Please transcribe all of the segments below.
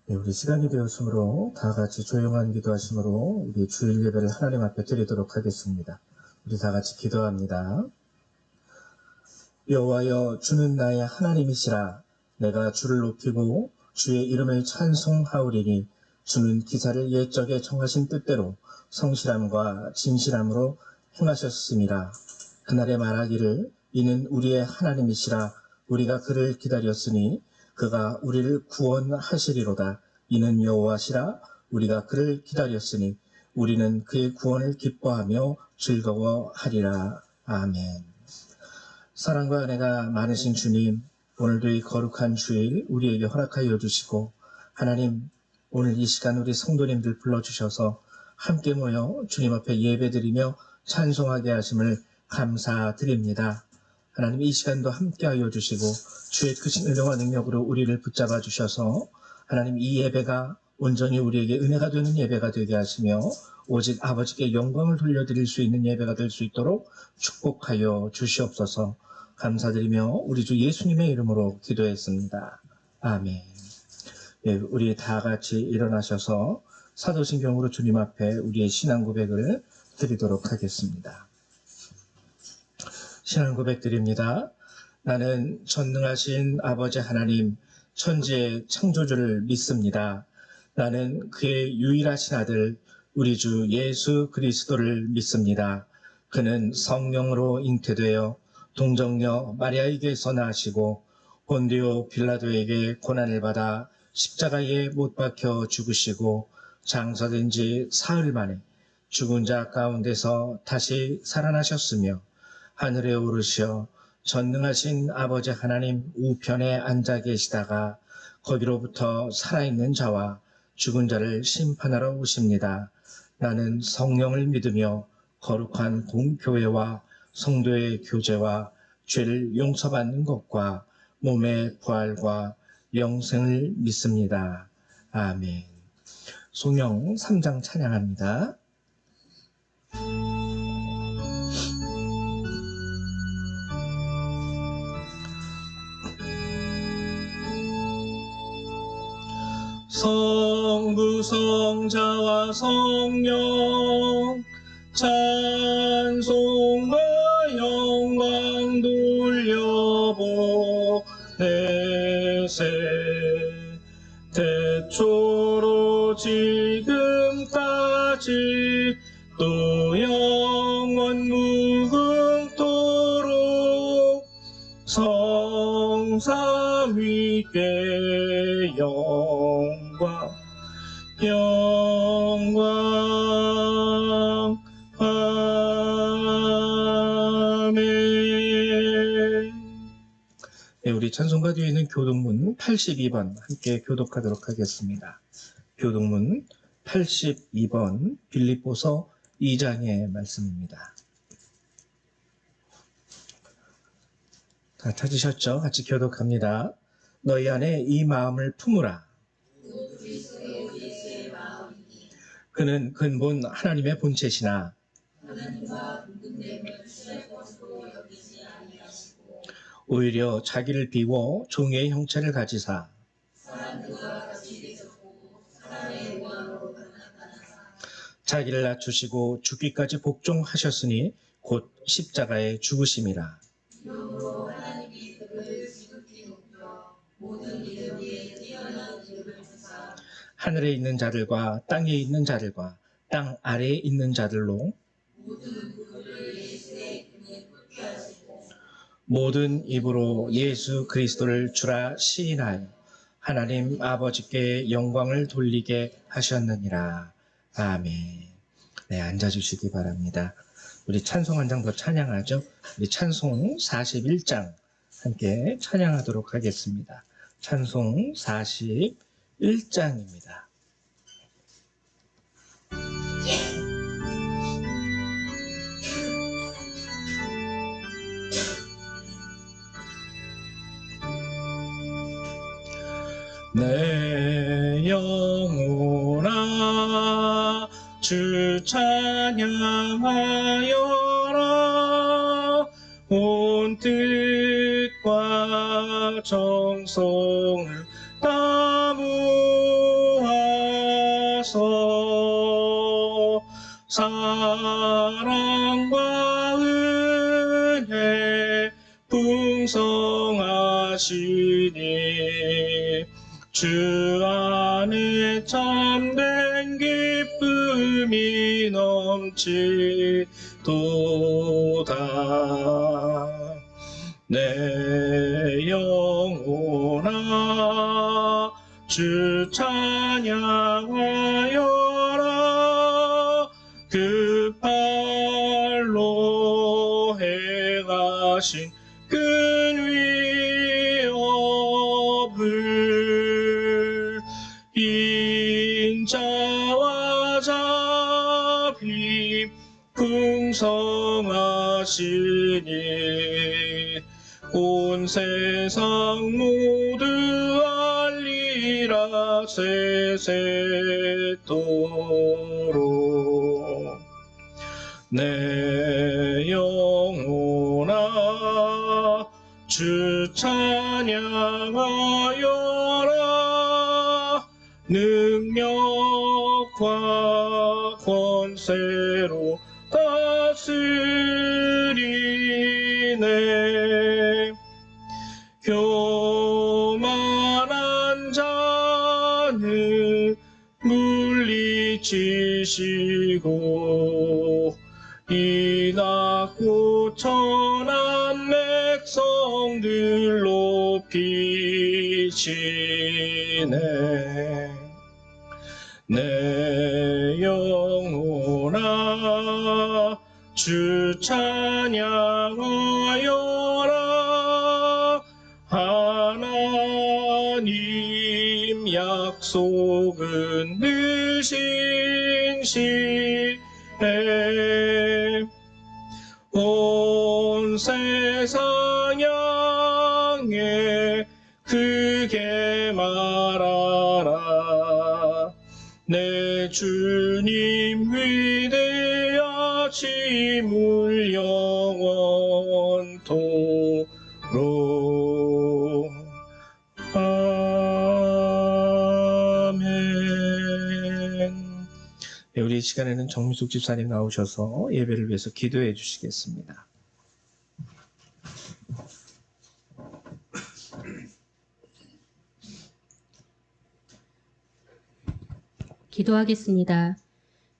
네, 우리 시간이 되었으므로 다 같이 조용한 기도하심으로 우리 주일 예배를 하나님 앞에 드리도록 하겠습니다. 우리 다 같이 기도합니다. 여호와여, 주는 나의 하나님이시라. 내가 주를 높이고 주의 이름을 찬송하오리니 주는 기사를 옛적에 정하신 뜻대로 성실함과 진실함으로 행하셨음이라. 그날에 말하기를 이는 우리의 하나님이시라. 우리가 그를 기다렸으니 그가 우리를 구원하시리로다. 이는 여호와시라. 우리가 그를 기다렸으니 우리는 그의 구원을 기뻐하며 즐거워하리라. 아멘. 사랑과 은혜가 많으신 주님, 오늘도 이 거룩한 주일 우리에게 허락하여 주시고, 하나님, 오늘 이 시간 우리 성도님들 불러주셔서 함께 모여 주님 앞에 예배드리며 찬송하게 하심을 감사드립니다. 하나님, 이 시간도 함께하여 주시고 주의 크신 은혜와 능력으로 우리를 붙잡아 주셔서 하나님, 이 예배가 온전히 우리에게 은혜가 되는 예배가 되게 하시며 오직 아버지께 영광을 돌려드릴 수 있는 예배가 될 수 있도록 축복하여 주시옵소서. 감사드리며 우리 주 예수님의 이름으로 기도했습니다. 아멘. 예, 우리 다 같이 일어나셔서 사도신경으로 주님 앞에 우리의 신앙 고백을 드리도록 하겠습니다. 신앙 고백 드립니다. 나는 전능하신 아버지 하나님, 천지의 창조주를 믿습니다. 나는 그의 유일하신 아들 우리 주 예수 그리스도를 믿습니다. 그는 성령으로 잉태되어 동정녀 마리아에게서 나시고 본디오 빌라도에게 고난을 받아 십자가에 못 박혀 죽으시고 장사된 지 사흘 만에 죽은 자 가운데서 다시 살아나셨으며 하늘에 오르시어 전능하신 아버지 하나님 우편에 앉아 계시다가 거기로부터 살아있는 자와 죽은 자를 심판하러 오십니다. 나는 성령을 믿으며 거룩한 공교회와 성도의 교제와 죄를 용서받는 것과 몸의 부활과 영생을 믿습니다. 아멘. 송영 3장 찬양합니다. 성부 성자와 성령 찬송과 영광 돌려보내세. 태초로 지금까지 또 영원 무궁토록 성삼위께 영광 아멘. 네, 우리 찬송가 뒤에 있는 교독문 82번 함께 교독하도록 하겠습니다. 교독문 82번 빌립보서 2장의 말씀입니다. 다 찾으셨죠? 같이 교독합니다. 너희 안에 이 마음을 품으라. 그는 근본 하나님의 본체시나 오히려 자기를 비워 종의 형체를 가지사 자기를 낮추시고 죽기까지 복종하셨으니 곧 십자가에 죽으심이라. 하늘에 있는 자들과 땅에 있는 자들과 땅 아래에 있는 자들로 모든 입으로 예수 그리스도를 주라 시인하여 하나님 아버지께 영광을 돌리게 하셨느니라. 아멘. 네, 앉아주시기 바랍니다. 우리 찬송 한 장 더 찬양하죠. 우리 찬송 41장 함께 찬양하도록 하겠습니다. 찬송 41장입니다. 내 영혼아 주 찬양하여라. 온 뜻과 정성을 다무어 주옵소서. 사랑과 은혜 풍성하시니 주 안에 참된 기쁨이 넘치도다. 내 영혼아 주 찬양하여라. 그 팔로 행하신 큰 위협을 인자와 자비 풍성하시니 온 세상 모두 알리라 세세토록. 내 영혼아 주 찬양하여라. 능력과 권세로 다스리네. 교만한 자는 물리치시고 이 낮고 천한 백성들 높이시네. 내 영혼아 주 찬양하여라. 하나님 약속은 늘 신실해. 온 세상 향해 크게 말하라. 내 주님 위대하심을 영원토록. 아멘. 네, 우리 이 시간에는 정미숙 집사님 나오셔서 예배를 위해서 기도해 주시겠습니다. 기도하겠습니다.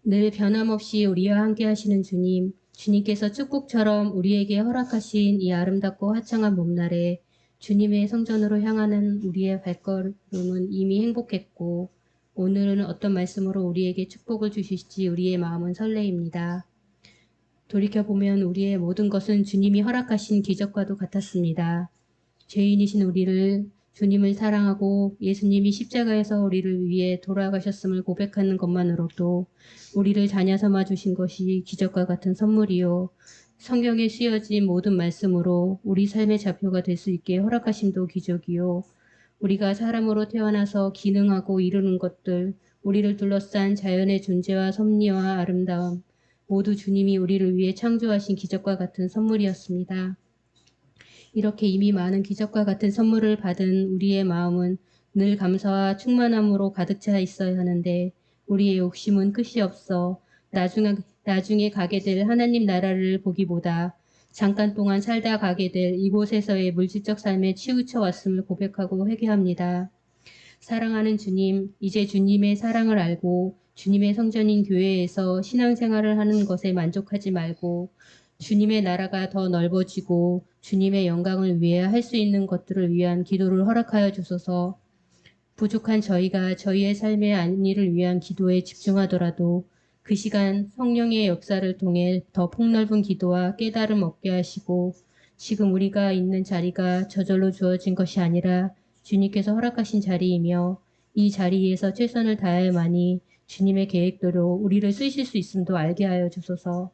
늘 변함없이 우리와 함께 하시는 주님, 주님께서 축복처럼 우리에게 허락하신 이 아름답고 화창한 봄날에 주님의 성전으로 향하는 우리의 발걸음은 이미 행복했고, 오늘은 어떤 말씀으로 우리에게 축복을 주실지 우리의 마음은 설레입니다. 돌이켜보면 우리의 모든 것은 주님이 허락하신 기적과도 같았습니다. 죄인이신 우리를 주님을 사랑하고 예수님이 십자가에서 우리를 위해 돌아가셨음을 고백하는 것만으로도 우리를 자녀 삼아 주신 것이 기적과 같은 선물이요. 성경에 쓰여진 모든 말씀으로 우리 삶의 좌표가 될 수 있게 허락하심도 기적이요. 우리가 사람으로 태어나서 기능하고 이루는 것들, 우리를 둘러싼 자연의 존재와 섭리와 아름다움, 모두 주님이 우리를 위해 창조하신 기적과 같은 선물이었습니다. 이렇게 이미 많은 기적과 같은 선물을 받은 우리의 마음은 늘 감사와 충만함으로 가득 차 있어야 하는데 우리의 욕심은 끝이 없어 나중에 가게 될 하나님 나라를 보기보다 잠깐 동안 살다 가게 될 이곳에서의 물질적 삶에 치우쳐 왔음을 고백하고 회개합니다. 사랑하는 주님, 이제 주님의 사랑을 알고 주님의 성전인 교회에서 신앙생활을 하는 것에 만족하지 말고 주님의 나라가 더 넓어지고 주님의 영광을 위해 할 수 있는 것들을 위한 기도를 허락하여 주소서. 부족한 저희가 저희의 삶의 안위를 위한 기도에 집중하더라도 그 시간 성령의 역사를 통해 더 폭넓은 기도와 깨달음 얻게 하시고 지금 우리가 있는 자리가 저절로 주어진 것이 아니라 주님께서 허락하신 자리이며 이 자리에서 최선을 다해야만이 주님의 계획대로 우리를 쓰실 수 있음도 알게 하여 주소서.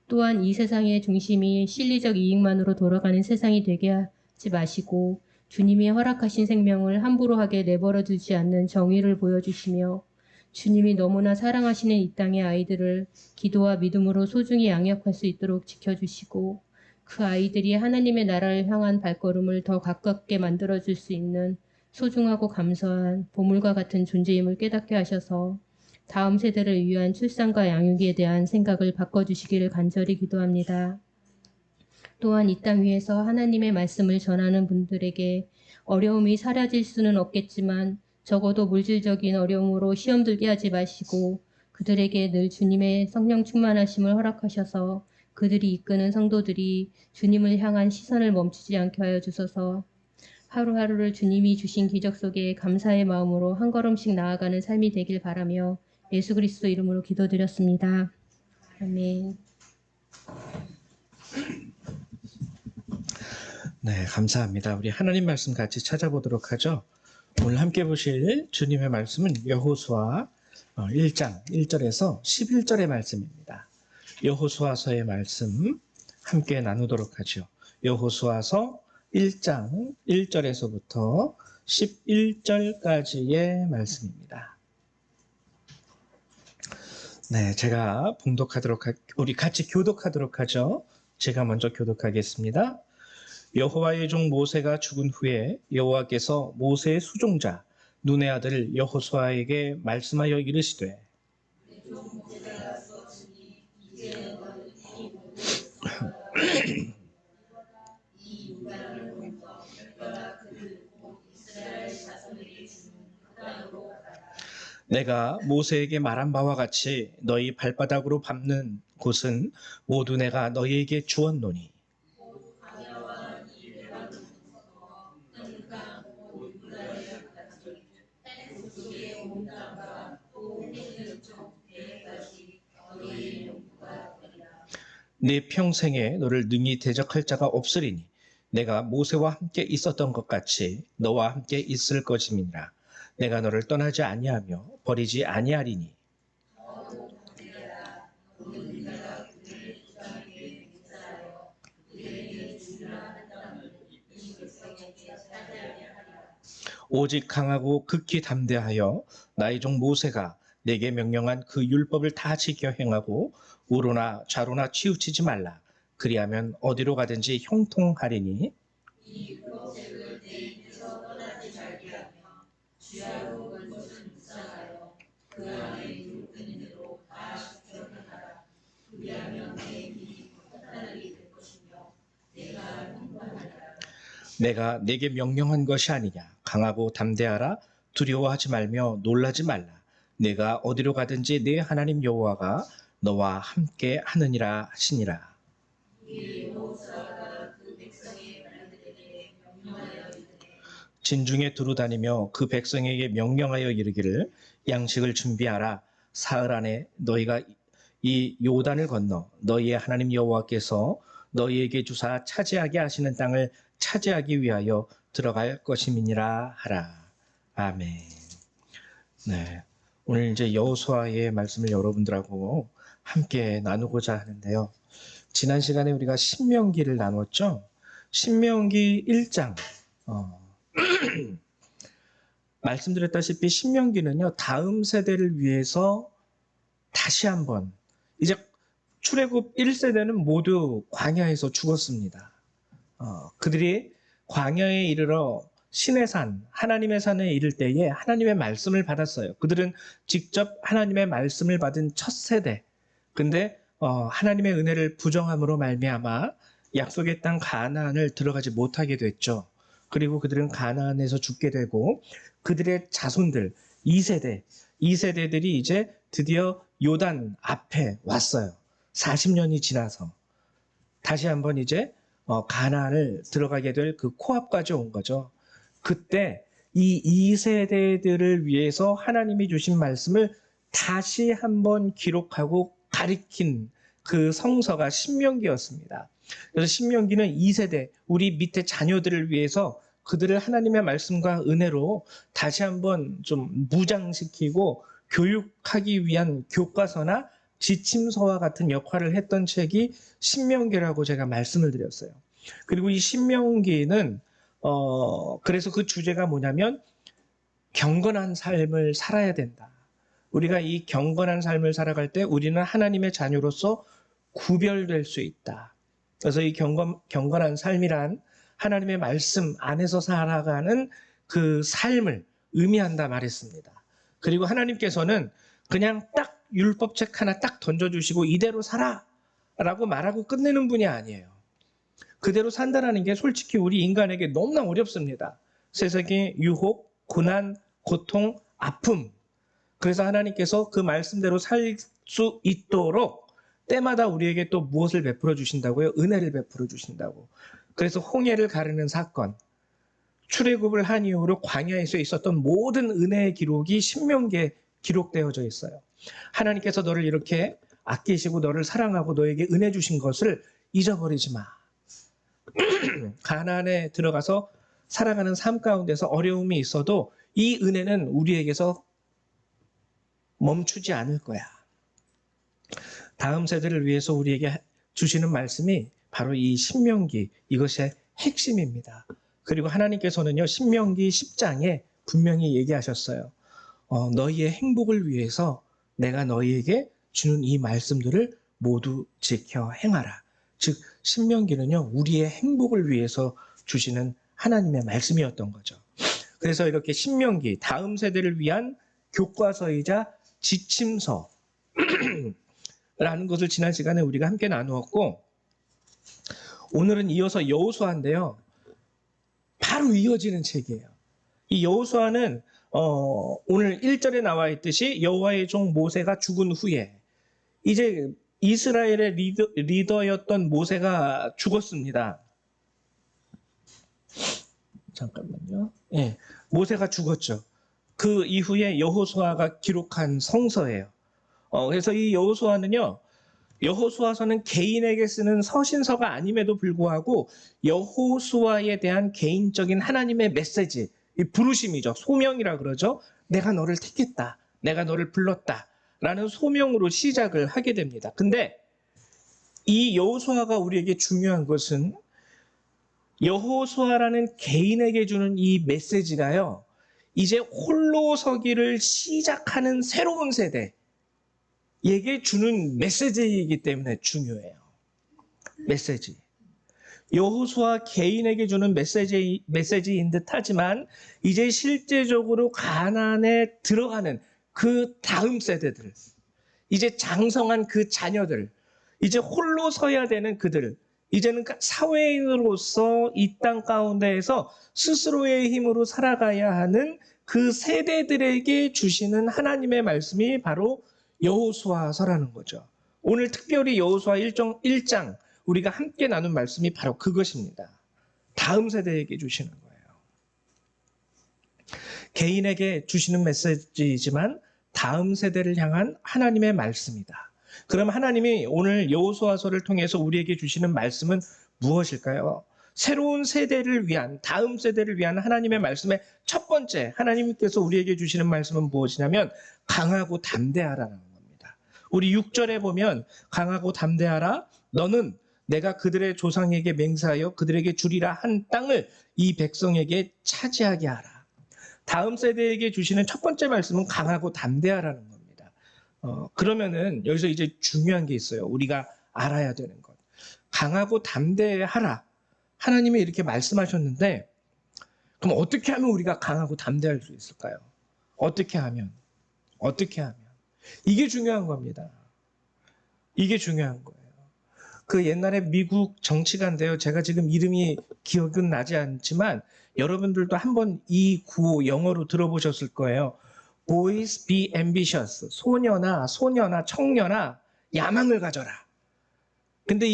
또한 이 세상의 중심이 실리적 이익만으로 돌아가는 세상이 되게 하지 마시고 주님이 허락하신 생명을 함부로 하게 내버려 두지 않는 정의를 보여주시며 주님이 너무나 사랑하시는 이 땅의 아이들을 기도와 믿음으로 소중히 양육할 수 있도록 지켜주시고 그 아이들이 하나님의 나라를 향한 발걸음을 더 가깝게 만들어줄 수 있는 소중하고 감사한 보물과 같은 존재임을 깨닫게 하셔서 다음 세대를 위한 출산과 양육에 대한 생각을 바꿔주시기를 간절히 기도합니다. 또한 이 땅 위에서 하나님의 말씀을 전하는 분들에게 어려움이 사라질 수는 없겠지만 적어도 물질적인 어려움으로 시험 들게 하지 마시고 그들에게 늘 주님의 성령 충만하심을 허락하셔서 그들이 이끄는 성도들이 주님을 향한 시선을 멈추지 않게 하여 주소서. 하루하루를 주님이 주신 기적 속에 감사의 마음으로 한 걸음씩 나아가는 삶이 되길 바라며 예수 그리스도 이름으로 기도드렸습니다. 아멘. 네, 감사합니다. 우리 하나님 말씀 같이 찾아보도록 하죠. 오늘 함께 보실 주님의 말씀은 여호수아 1장 1절에서 11절의 말씀입니다. 여호수아서의 말씀 함께 나누도록 하죠. 여호수아서 1장 1절에서부터 11절까지의 말씀입니다. 네, 제가 우리 같이 교독하도록 하죠. 제가 먼저 교독하겠습니다. 여호와의 종 모세가 죽은 후에 여호와께서 모세의 수종자 눈의 아들 여호수아에게 말씀하여 이르시되 내가 모세에게 말한 바와 같이 너희 발바닥으로 밟는 곳은 모두 내가 너희에게 주었노니 네 평생에 너를 능히 대적할 자가 없으리니 내가 모세와 함께 있었던 것 같이 너와 함께 있을 것임이니라. 내가 너를 떠나지 아니하며 버리지 아니하리니 오직 강하고 극히 담대하여 나의 종 모세가 내게 명령한 그 율법을 다 지켜 행하고 우로나 좌로나 치우치지 말라. 그리하면 어디로 가든지 형통하리니 내가 내게 명령한 것이 아니냐. 강하고 담대하라. 두려워하지 말며 놀라지 말라. 내가 어디로 가든지 내 하나님 여호와가 너와 함께 하느니라 하시니라. 진중에 두루 다니며 그 백성에게 명령하여 이르기를 양식을 준비하라. 사흘 안에 너희가 이 요단을 건너 너희의 하나님 여호와께서 너희에게 주사 차지하게 하시는 땅을 차지하기 위하여 들어갈 것임이니라 하라. 아멘. 네, 오늘 이제 여호수아의 말씀을 여러분들하고 함께 나누고자 하는데요. 지난 시간에 우리가 신명기를 나눴죠. 신명기 1장 말씀드렸다시피 신명기는요, 다음 세대를 위해서 다시 한번 이제 출애굽 1세대는 모두 광야에서 죽었습니다. 그들이 광야에 이르러 신의 산, 하나님의 산에 이를 때에 하나님의 말씀을 받았어요. 그들은 직접 하나님의 말씀을 받은 첫 세대. 근데 하나님의 은혜를 부정함으로 말미암아 약속의 땅 가나안을 들어가지 못하게 됐죠. 그리고 그들은 가나안에서 죽게 되고 그들의 자손들 2세대들이 이제 드디어 요단 앞에 왔어요. 40년이 지나서 다시 한번 이제 가나안을 들어가게 될 그 코앞까지 온 거죠. 그때 이 2세대들을 위해서 하나님이 주신 말씀을 다시 한번 기록하고 가리킨 그 성서가 신명기였습니다. 그래서 신명기는 2세대, 우리 밑에 자녀들을 위해서 그들을 하나님의 말씀과 은혜로 다시 한번 좀 무장시키고 교육하기 위한 교과서나 지침서와 같은 역할을 했던 책이 신명기라고 제가 말씀을 드렸어요. 그리고 이 신명기는 그래서 그 주제가 뭐냐면 경건한 삶을 살아야 된다. 우리가 이 경건한 삶을 살아갈 때 우리는 하나님의 자녀로서 구별될 수 있다. 그래서 이 경건한 삶이란 하나님의 말씀 안에서 살아가는 그 삶을 의미한다 말했습니다. 그리고 하나님께서는 그냥 딱 율법책 하나 딱 던져주시고 이대로 살아 라고 말하고 끝내는 분이 아니에요. 그대로 산다라는 게 솔직히 우리 인간에게 너무나 어렵습니다. 세상의 유혹, 고난, 고통, 아픔. 그래서 하나님께서 그 말씀대로 살 수 있도록 때마다 우리에게 또 무엇을 베풀어 주신다고요? 은혜를 베풀어 주신다고. 그래서 홍해를 가르는 사건, 출애굽을 한 이후로 광야에서 있었던 모든 은혜의 기록이 신명기에 기록되어져 있어요. 하나님께서 너를 이렇게 아끼시고 너를 사랑하고 너에게 은혜 주신 것을 잊어버리지 마. 가나안에 들어가서 살아가는 삶 가운데서 어려움이 있어도 이 은혜는 우리에게서 멈추지 않을 거야. 다음 세대를 위해서 우리에게 주시는 말씀이 바로 이 신명기, 이것의 핵심입니다. 그리고 하나님께서는요, 신명기 10장에 분명히 얘기하셨어요. 너희의 행복을 위해서 내가 너희에게 주는 이 말씀들을 모두 지켜 행하라. 즉 신명기는요, 우리의 행복을 위해서 주시는 하나님의 말씀이었던 거죠. 그래서 이렇게 신명기, 다음 세대를 위한 교과서이자 지침서 라는 것을 지난 시간에 우리가 함께 나누었고, 오늘은 이어서 여호수아인데요, 바로 이어지는 책이에요. 이 여호수아는 오늘 1절에 나와 있듯이 여호와의 종 모세가 죽은 후에 이제 이스라엘의 리더였던 모세가 죽었습니다. 잠깐만요. 예, 모세가 죽었죠. 그 이후에 여호수아가 기록한 성서예요. 그래서 이 여호수아는요, 여호수아서는 개인에게 쓰는 서신서가 아님에도 불구하고 여호수아에 대한 개인적인 하나님의 메시지, 이 부르심이죠. 소명이라 그러죠. 내가 너를 택했다. 내가 너를 불렀다. 라는 소명으로 시작을 하게 됩니다. 근데 이 여호수아가 우리에게 중요한 것은 여호수아라는 개인에게 주는 이 메시지가요, 이제 홀로 서기를 시작하는 새로운 세대, 에게 주는 메시지이기 때문에 중요해요. 메시지. 여호수아 개인에게 주는 메시지인 듯 하지만 이제 실제적으로 가나안에 들어가는 그 다음 세대들, 이제 장성한 그 자녀들, 이제 홀로 서야 되는 그들, 이제는 사회인으로서 이 땅 가운데에서 스스로의 힘으로 살아가야 하는 그 세대들에게 주시는 하나님의 말씀이 바로 여호수아서라는 거죠. 오늘 특별히 여호수아 1장 우리가 함께 나눈 말씀이 바로 그것입니다. 다음 세대에게 주시는 거예요. 개인에게 주시는 메시지이지만 다음 세대를 향한 하나님의 말씀이다. 그럼 하나님이 오늘 여호수아서를 통해서 우리에게 주시는 말씀은 무엇일까요? 새로운 세대를 위한, 다음 세대를 위한 하나님의 말씀의 첫 번째, 하나님께서 우리에게 주시는 말씀은 무엇이냐면 강하고 담대하라는 겁니다. 우리 6절에 보면 강하고 담대하라, 너는 내가 그들의 조상에게 맹세하여 그들에게 주리라 한 땅을 이 백성에게 차지하게 하라. 다음 세대에게 주시는 첫 번째 말씀은 강하고 담대하라는 겁니다. 그러면은 여기서 이제 중요한 게 있어요. 우리가 알아야 되는 것. 강하고 담대하라. 하나님이 이렇게 말씀하셨는데, 그럼 어떻게 하면 우리가 강하고 담대할 수 있을까요? 어떻게 하면? 이게 중요한 겁니다. 이게 중요한 거예요. 그 옛날에 미국 정치가인데요, 제가 지금 이름이 기억은 나지 않지만 여러분들도 한번 이 구호 영어로 들어보셨을 거예요. Boys be ambitious. 소년아, 청년아, 야망을 가져라. 근데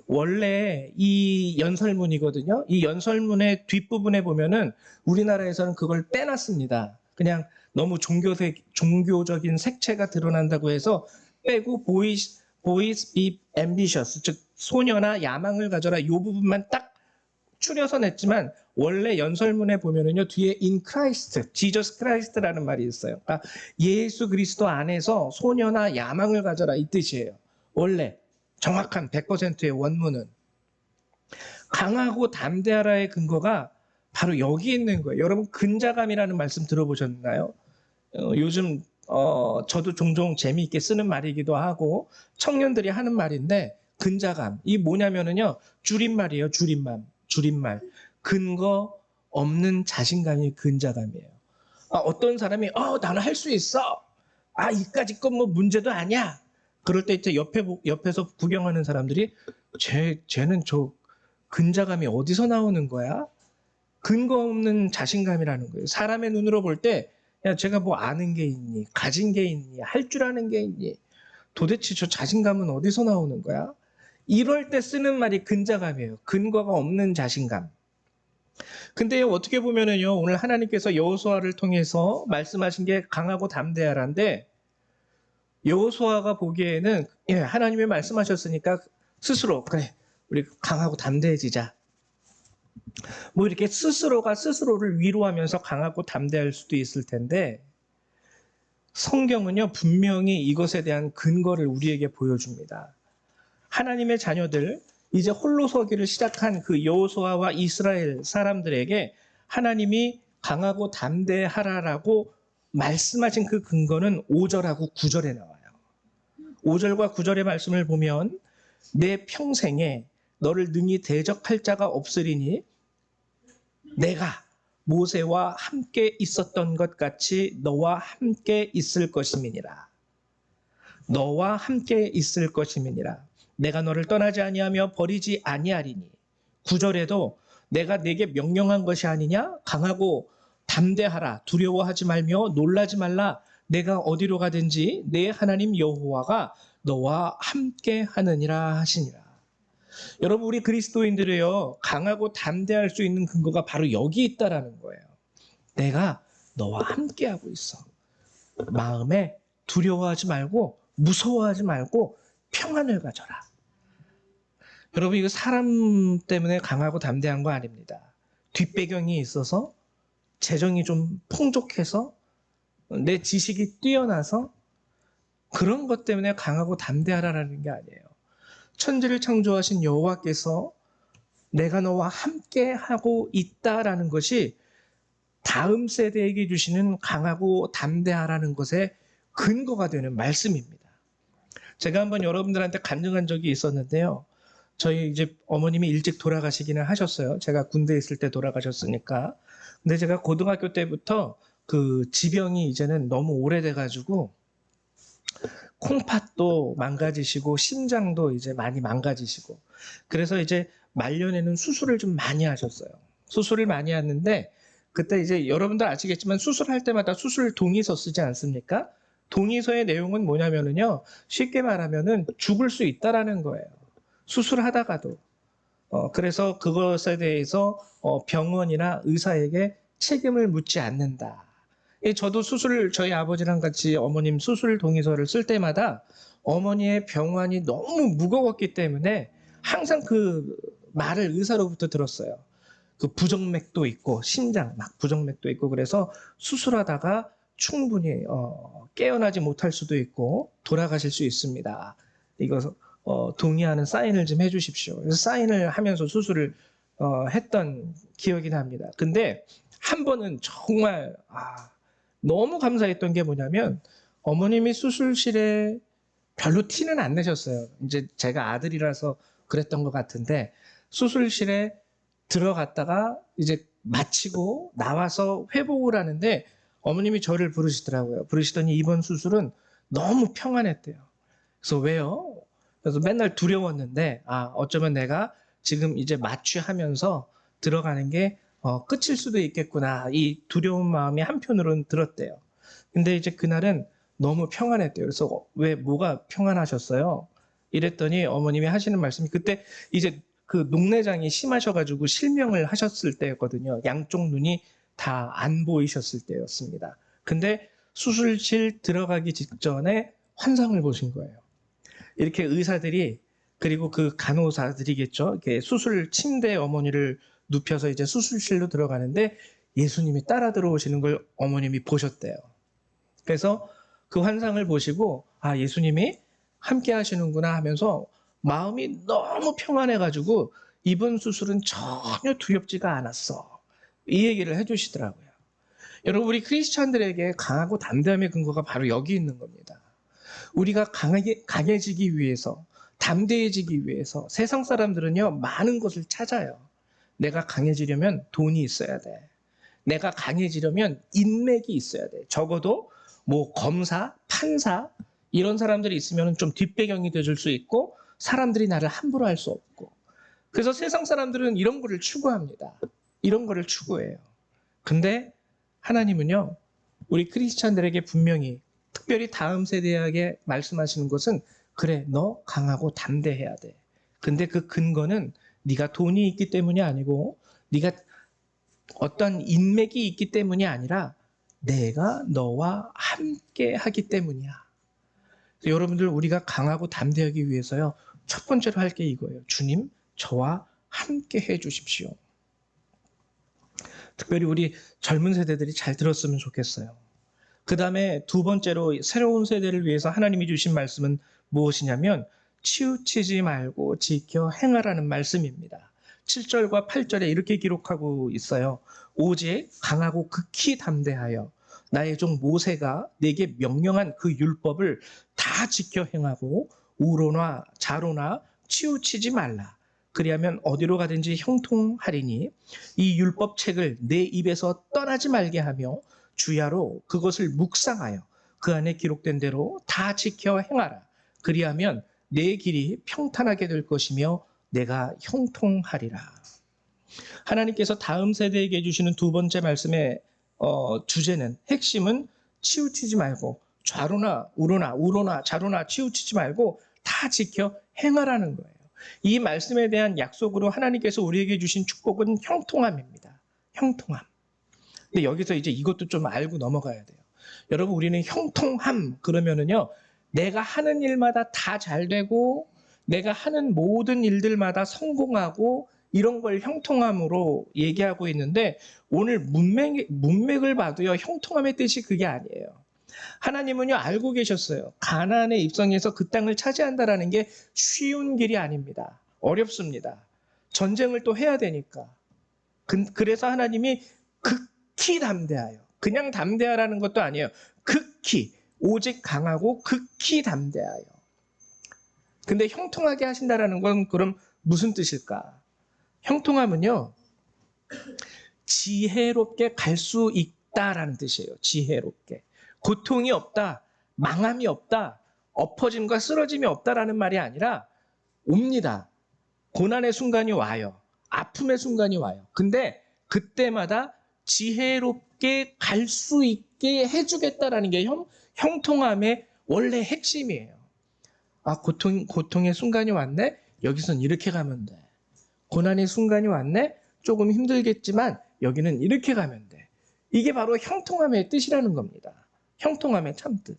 원래 이 연설문이거든요. 이 연설문의 뒷부분에 보면은 우리나라에서는 그걸 빼놨습니다. 그냥 너무 종교적인 색채가 드러난다고 해서 빼고 boys be ambitious. 즉, 소년아, 야망을 가져라. 이 부분만 딱 추려서 냈지만 원래 연설문에 보면은요, 뒤에 in Christ, Jesus Christ라는 말이 있어요. 그러니까 예수 그리스도 안에서 소년아, 야망을 가져라. 이 뜻이에요. 원래. 정확한 100%의 원문은. 강하고 담대하라의 근거가 바로 여기 있는 거예요. 여러분, 근자감이라는 말씀 들어보셨나요? 요즘 저도 종종 재미있게 쓰는 말이기도 하고 청년들이 하는 말인데, 근자감, 이 뭐냐면은요, 줄임말이에요. 줄임말. 근거 없는 자신감이 근자감이에요. 어떤 사람이 나는 할 수 있어, 아, 이까짓 건 뭐 문제도 아니야. 그럴 때 이제 옆에서 구경하는 사람들이 쟤는 저 근자감이 어디서 나오는 거야? 근거 없는 자신감이라는 거예요. 사람의 눈으로 볼 때, 야, 제가 뭐 아는 게 있니? 가진 게 있니? 할 줄 아는 게 있니? 도대체 저 자신감은 어디서 나오는 거야? 이럴 때 쓰는 말이 근자감이에요. 근거가 없는 자신감. 근데 어떻게 보면은요, 오늘 하나님께서 여호수아를 통해서 말씀하신 게 강하고 담대하란데, 여호수아가 보기에는 예, 하나님이 말씀하셨으니까 스스로 그래, 우리 강하고 담대해지자. 뭐 이렇게 스스로가 스스로를 위로하면서 강하고 담대할 수도 있을 텐데, 성경은요, 분명히 이것에 대한 근거를 우리에게 보여줍니다. 하나님의 자녀들, 이제 홀로 서기를 시작한 그 여호수아와 이스라엘 사람들에게 하나님이 강하고 담대하라라고 말씀하신 그 근거는 5절하고 9절에 나와요. 5절과 9절의 말씀을 보면 내 평생에 너를 능히 대적할 자가 없으리니 내가 모세와 함께 있었던 것 같이 너와 함께 있을 것임이니라. 너와 함께 있을 것임이니라. 내가 너를 떠나지 아니하며 버리지 아니하리니. 9절에도 내가 네게 명령한 것이 아니냐? 강하고 담대하라. 두려워하지 말며 놀라지 말라. 내가 어디로 가든지 내 하나님 여호와가 너와 함께 하느니라 하시니라. 여러분, 우리 그리스도인들이요, 강하고 담대할 수 있는 근거가 바로 여기 있다라는 거예요. 내가 너와 함께하고 있어. 마음에 두려워하지 말고 무서워하지 말고 평안을 가져라. 여러분, 이거 사람 때문에 강하고 담대한 거 아닙니다. 뒷배경이 있어서, 재정이 좀 풍족해서, 내 지식이 뛰어나서 그런 것 때문에 강하고 담대하라는 게 아니에요. 천지를 창조하신 여호와께서 내가 너와 함께 하고 있다라는 것이 다음 세대에게 주시는 강하고 담대하라는 것의 근거가 되는 말씀입니다. 제가 한번 여러분들한테 간증한 적이 있었는데요. 저희 이제 어머님이 일찍 돌아가시기는 하셨어요. 제가 군대에 있을 때 돌아가셨으니까. 근데 제가 고등학교 때부터 그 지병이 이제는 너무 오래돼가지고 콩팥도 망가지시고 심장도 이제 많이 망가지시고 그래서 이제 말년에는 수술을 좀 많이 하셨어요. 수술을 많이 했는데 그때 이제 여러분들 아시겠지만 수술할 때마다 수술 동의서 쓰지 않습니까? 동의서의 내용은 뭐냐면은요, 쉽게 말하면은 죽을 수 있다라는 거예요. 수술하다가도. 그래서 그것에 대해서 병원이나 의사에게 책임을 묻지 않는다. 저도 저희 아버지랑 같이 어머님 수술 동의서를 쓸 때마다 어머니의 병환이 너무 무거웠기 때문에 항상 그 말을 의사로부터 들었어요. 그 부정맥도 있고 심장 막 부정맥도 있고 그래서 수술하다가 충분히 깨어나지 못할 수도 있고 돌아가실 수 있습니다. 이거 동의하는 사인을 좀 해주십시오. 그래서 사인을 하면서 수술을 했던 기억이 납니다. 근데 한 번은 정말 너무 감사했던 게 뭐냐면 어머님이 수술실에 별로 티는 안 내셨어요. 이제 제가 아들이라서 그랬던 것 같은데 수술실에 들어갔다가 이제 마치고 나와서 회복을 하는데 어머님이 저를 부르시더라고요. 부르시더니 이번 수술은 너무 평안했대요. 그래서 왜요? 그래서 맨날 두려웠는데 어쩌면 내가 지금 이제 마취하면서 들어가는 게 끝일 수도 있겠구나. 이 두려운 마음이 한편으로는 들었대요. 근데 이제 그날은 너무 평안했대요. 그래서 왜 뭐가 평안하셨어요? 이랬더니 어머님이 하시는 말씀이 그때 이제 그 녹내장이 심하셔가지고 실명을 하셨을 때였거든요. 양쪽 눈이 다 안 보이셨을 때였습니다. 근데 수술실 들어가기 직전에 환상을 보신 거예요. 이렇게 의사들이 그리고 그 간호사들이겠죠. 이렇게 수술 침대에 어머니를 눕혀서 이제 수술실로 들어가는데 예수님이 따라 들어오시는 걸 어머님이 보셨대요. 그래서 그 환상을 보시고 예수님이 함께 하시는구나 하면서 마음이 너무 평안해가지고 이번 수술은 전혀 두렵지가 않았어. 이 얘기를 해주시더라고요. 여러분, 우리 크리스찬들에게 강하고 담대함의 근거가 바로 여기 있는 겁니다. 우리가 강해지기 위해서, 담대해지기 위해서 세상 사람들은요, 많은 것을 찾아요. 내가 강해지려면 돈이 있어야 돼. 내가 강해지려면 인맥이 있어야 돼. 적어도 뭐 검사, 판사 이런 사람들이 있으면 좀 뒷배경이 돼줄 수 있고 사람들이 나를 함부로 할 수 없고 그래서 세상 사람들은 이런 거를 추구합니다. 이런 거를 추구해요. 근데 하나님은요, 우리 크리스찬들에게 분명히 특별히 다음 세대에게 말씀하시는 것은 그래, 너 강하고 담대해야 돼. 근데 그 근거는 네가 돈이 있기 때문이 아니고 네가 어떤 인맥이 있기 때문이 아니라 내가 너와 함께 하기 때문이야. 그래서 여러분들 우리가 강하고 담대하기 위해서요. 첫 번째로 할 게 이거예요. 주님, 저와 함께 해 주십시오. 특별히 우리 젊은 세대들이 잘 들었으면 좋겠어요. 그 다음에 두 번째로 새로운 세대를 위해서 하나님이 주신 말씀은 무엇이냐면 치우치지 말고 지켜 행하라는 말씀입니다. 7절과 8절에 이렇게 기록하고 있어요. 오직 강하고 극히 담대하여 나의 종 모세가 내게 명령한 그 율법을 다 지켜 행하고 우로나 자로나 치우치지 말라. 그리하면 어디로 가든지 형통하리니 이 율법책을 내 입에서 떠나지 말게 하며 주야로 그것을 묵상하여 그 안에 기록된 대로 다 지켜 행하라. 그리하면 내 길이 평탄하게 될 것이며 내가 형통하리라. 하나님께서 다음 세대에게 주시는 두 번째 말씀의 주제는 핵심은 치우치지 말고 좌로나 우로나 자로나 치우치지 말고 다 지켜 행하라는 거예요. 이 말씀에 대한 약속으로 하나님께서 우리에게 주신 축복은 형통함입니다. 형통함. 근데 여기서 이제 이것도 좀 알고 넘어가야 돼요. 여러분, 우리는 형통함 그러면은요, 내가 하는 일마다 다 잘 되고 내가 하는 모든 일들마다 성공하고 이런 걸 형통함으로 얘기하고 있는데 오늘 문맥을 봐도요, 형통함의 뜻이 그게 아니에요. 하나님은요, 알고 계셨어요. 가나안에 입성해서 그 땅을 차지한다라는 게 쉬운 길이 아닙니다. 어렵습니다. 전쟁을 또 해야 되니까. 그래서 하나님이 극히 담대하여, 그냥 담대하라는 것도 아니에요. 극히, 오직 강하고 극히 담대하여. 근데 형통하게 하신다라는 건 그럼 무슨 뜻일까? 형통함은요, 지혜롭게 갈 수 있다라는 뜻이에요. 지혜롭게. 고통이 없다, 망함이 없다, 엎어짐과 쓰러짐이 없다라는 말이 아니라 옵니다. 고난의 순간이 와요. 아픔의 순간이 와요. 근데 그때마다 지혜롭게 갈 수 있게 해주겠다라는 게 형통함의 원래 핵심이에요. 아, 고통의 순간이 왔네? 여기선 이렇게 가면 돼. 고난의 순간이 왔네? 조금 힘들겠지만 여기는 이렇게 가면 돼. 이게 바로 형통함의 뜻이라는 겁니다. 형통함의 참뜻.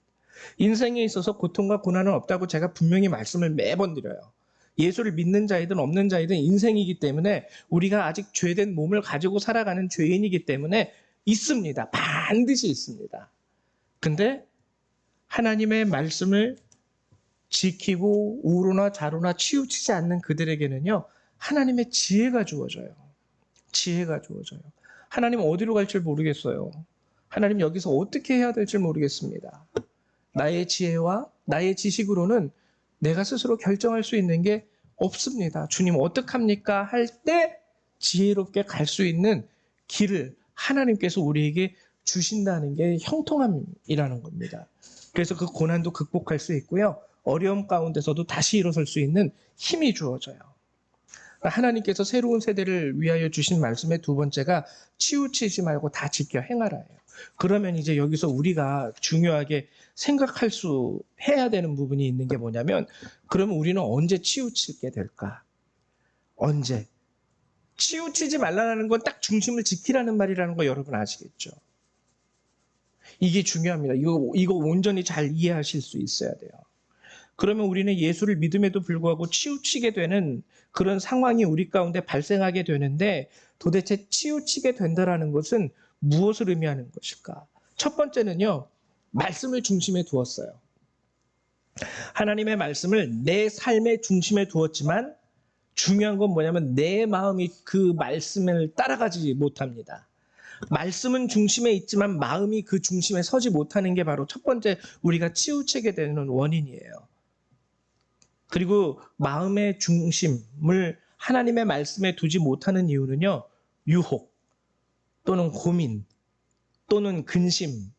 인생에 있어서 고통과 고난은 없다고 제가 분명히 말씀을 매번 드려요. 예수를 믿는 자이든 없는 자이든 인생이기 때문에 우리가 아직 죄된 몸을 가지고 살아가는 죄인이기 때문에 있습니다. 반드시 있습니다. 근데 하나님의 말씀을 지키고 우로나 자로나 치우치지 않는 그들에게는요, 하나님의 지혜가 주어져요. 지혜가 주어져요. 하나님 어디로 갈지 모르겠어요. 하나님 여기서 어떻게 해야 될지 모르겠습니다. 나의 지혜와 나의 지식으로는 내가 스스로 결정할 수 있는 게 없습니다. 주님 어떡합니까? 할 때 지혜롭게 갈 수 있는 길을 하나님께서 우리에게 주신다는 게 형통함이라는 겁니다. 그래서 그 고난도 극복할 수 있고요. 어려움 가운데서도 다시 일어설 수 있는 힘이 주어져요. 하나님께서 새로운 세대를 위하여 주신 말씀의 두 번째가 치우치지 말고 다 지켜 행하라예요. 그러면 이제 여기서 우리가 중요하게 해야 되는 부분이 있는 게 뭐냐면, 그러면 우리는 언제 치우치게 될까? 언제? 치우치지 말라는 건 딱 중심을 지키라는 말이라는 거 여러분 아시겠죠? 이게 중요합니다. 이거 온전히 잘 이해하실 수 있어야 돼요. 그러면 우리는 예수를 믿음에도 불구하고 치우치게 되는 그런 상황이 우리 가운데 발생하게 되는데, 도대체 치우치게 된다라는 것은 무엇을 의미하는 것일까? 첫 번째는요, 말씀을 중심에 두었어요. 하나님의 말씀을 내 삶의 중심에 두었지만 중요한 건 뭐냐면 내 마음이 그 말씀을 따라가지 못합니다. 말씀은 중심에 있지만 마음이 그 중심에 서지 못하는 게 바로 첫 번째 우리가 치우치게 되는 원인이에요. 그리고 마음의 중심을 하나님의 말씀에 두지 못하는 이유는요, 유혹 또는 고민 또는 근심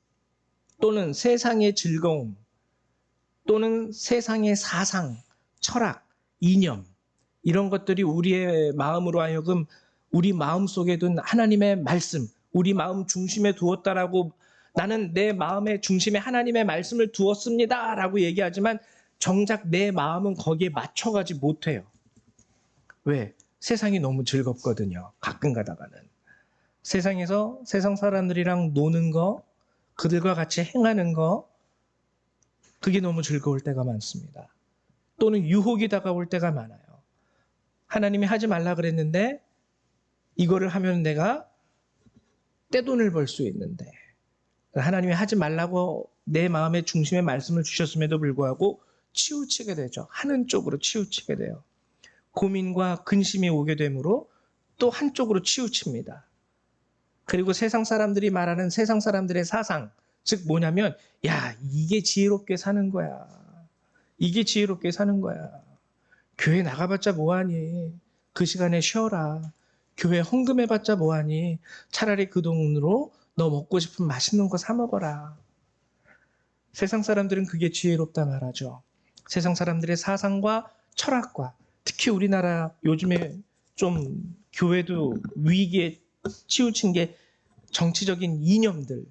또는 세상의 즐거움 또는 세상의 사상, 철학, 이념 이런 것들이 우리의 마음으로 하여금 우리 마음 속에 둔 하나님의 말씀, 우리 마음 중심에 두었다라고 나는 내 마음의 중심에 하나님의 말씀을 두었습니다 라고 얘기하지만 정작 내 마음은 거기에 맞춰가지 못해요. 왜? 세상이 너무 즐겁거든요. 가끔 가다가는. 세상에서 세상 사람들이랑 노는 거, 그들과 같이 행하는 거, 그게 너무 즐거울 때가 많습니다. 또는 유혹이 다가올 때가 많아요. 하나님이 하지 말라 그랬는데 이거를 하면 내가 떼돈을 벌 수 있는데 하나님이 하지 말라고 내 마음의 중심에 말씀을 주셨음에도 불구하고 치우치게 되죠. 하는 쪽으로 치우치게 돼요. 고민과 근심이 오게 되므로 또 한쪽으로 치우칩니다. 그리고 세상 사람들이 말하는 세상 사람들의 사상, 즉 뭐냐면 야 이게 지혜롭게 사는 거야. 이게 지혜롭게 사는 거야. 교회 나가봤자 뭐하니. 그 시간에 쉬어라. 교회 헌금해봤자 뭐하니. 차라리 그 돈으로 너 먹고 싶은 맛있는 거 사 먹어라. 세상 사람들은 그게 지혜롭다 말하죠. 세상 사람들의 사상과 철학과 특히 우리나라 요즘에 좀 교회도 위기에 치우친 게 정치적인 이념들.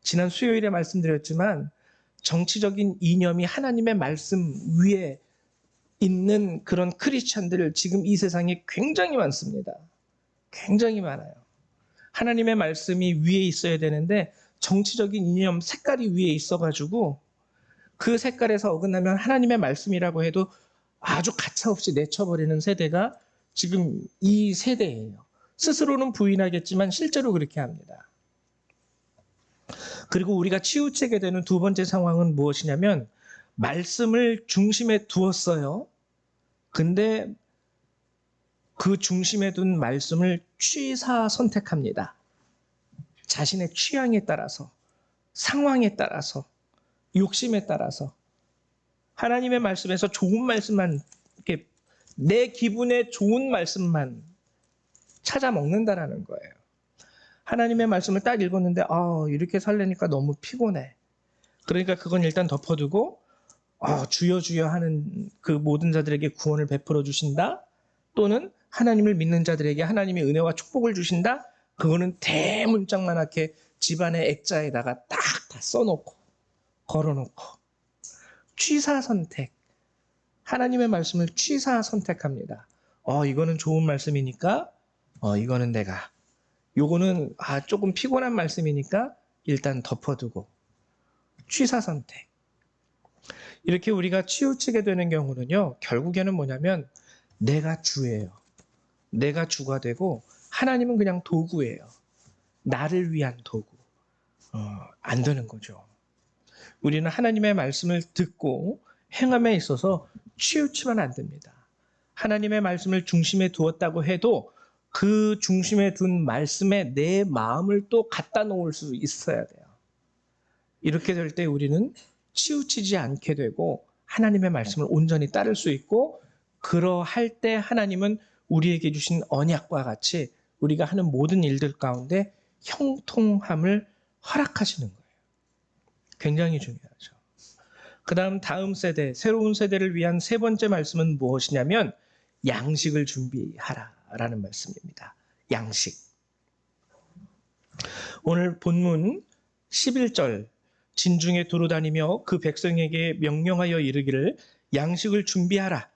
지난 수요일에 말씀드렸지만 정치적인 이념이 하나님의 말씀 위에 있는 그런 크리스찬들 지금 이 세상에 굉장히 많습니다. 굉장히 많아요. 하나님의 말씀이 위에 있어야 되는데 정치적인 이념 색깔이 위에 있어가지고 그 색깔에서 어긋나면 하나님의 말씀이라고 해도 아주 가차없이 내쳐버리는 세대가 지금 이 세대예요. 스스로는 부인하겠지만 실제로 그렇게 합니다. 그리고 우리가 치우치게 되는 두 번째 상황은 무엇이냐면 말씀을 중심에 두었어요. 근데 그 중심에 둔 말씀을 취사 선택합니다. 자신의 취향에 따라서, 상황에 따라서, 욕심에 따라서 하나님의 말씀에서 좋은 말씀만 이렇게 내 기분에 좋은 말씀만 찾아 먹는다라는 거예요. 하나님의 말씀을 딱 읽었는데 이렇게 살려니까 너무 피곤해. 그러니까 그건 일단 덮어두고 주여 주여 하는 그 모든 자들에게 구원을 베풀어 주신다. 또는 하나님을 믿는 자들에게 하나님의 은혜와 축복을 주신다. 그거는 대문짝만하게 집안의 액자에다가 딱 다 써놓고 걸어놓고 취사 선택. 하나님의 말씀을 취사 선택합니다. 이거는 좋은 말씀이니까 이거는 내가 요거는 조금 피곤한 말씀이니까 일단 덮어두고 취사 선택. 이렇게 우리가 치우치게 되는 경우는요. 결국에는 뭐냐면 내가 주예요. 내가 주가 되고 하나님은 그냥 도구예요. 나를 위한 도구. 안 되는 거죠. 우리는 하나님의 말씀을 듣고 행함에 있어서 치우치면 안 됩니다. 하나님의 말씀을 중심에 두었다고 해도 그 중심에 둔 말씀에 내 마음을 또 갖다 놓을 수 있어야 돼요. 이렇게 될 때 우리는 치우치지 않게 되고 하나님의 말씀을 온전히 따를 수 있고 그러할 때 하나님은 우리에게 주신 언약과 같이 우리가 하는 모든 일들 가운데 형통함을 허락하시는 거예요. 굉장히 중요하죠. 그 다음 세대, 새로운 세대를 위한 세 번째 말씀은 무엇이냐면 양식을 준비하라라는 말씀입니다. 양식. 오늘 본문 11절 진중에 두루다니며 그 백성에게 명령하여 이르기를 양식을 준비하라.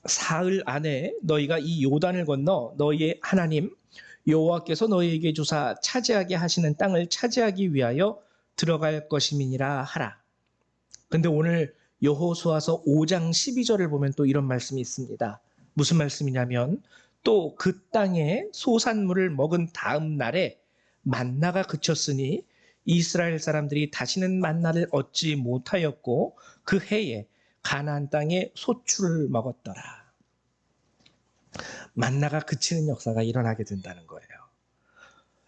사흘 안에 너희가 이 요단을 건너 너희의 하나님 여호와께서 너희에게 주사 차지하게 하시는 땅을 차지하기 위하여 들어갈 것임이니라 하라. 근데 오늘 여호수아서 5장 12절을 보면 또 이런 말씀이 있습니다. 무슨 말씀이냐면 또 그 땅에 소산물을 먹은 다음 날에 만나가 그쳤으니 이스라엘 사람들이 다시는 만나를 얻지 못하였고 그 해에 가나안 땅에 소출을 먹었더라. 만나가 그치는 역사가 일어나게 된다는 거예요.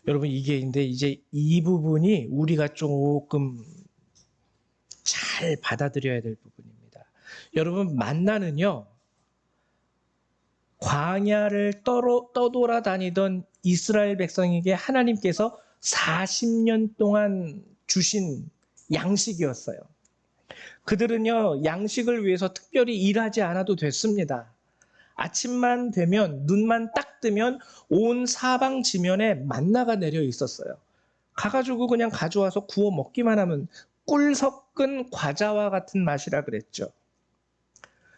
여러분 이제 이 부분이 우리가 조금 잘 받아들여야 될 부분입니다. 여러분 만나는요. 광야를 떠돌아다니던 이스라엘 백성에게 하나님께서 40년 동안 주신 양식이었어요. 그들은요, 양식을 위해서 특별히 일하지 않아도 됐습니다. 아침만 되면, 눈만 딱 뜨면 온 사방 지면에 만나가 내려 있었어요. 가가지고 그냥 가져와서 구워 먹기만 하면 꿀 섞은 과자와 같은 맛이라 그랬죠.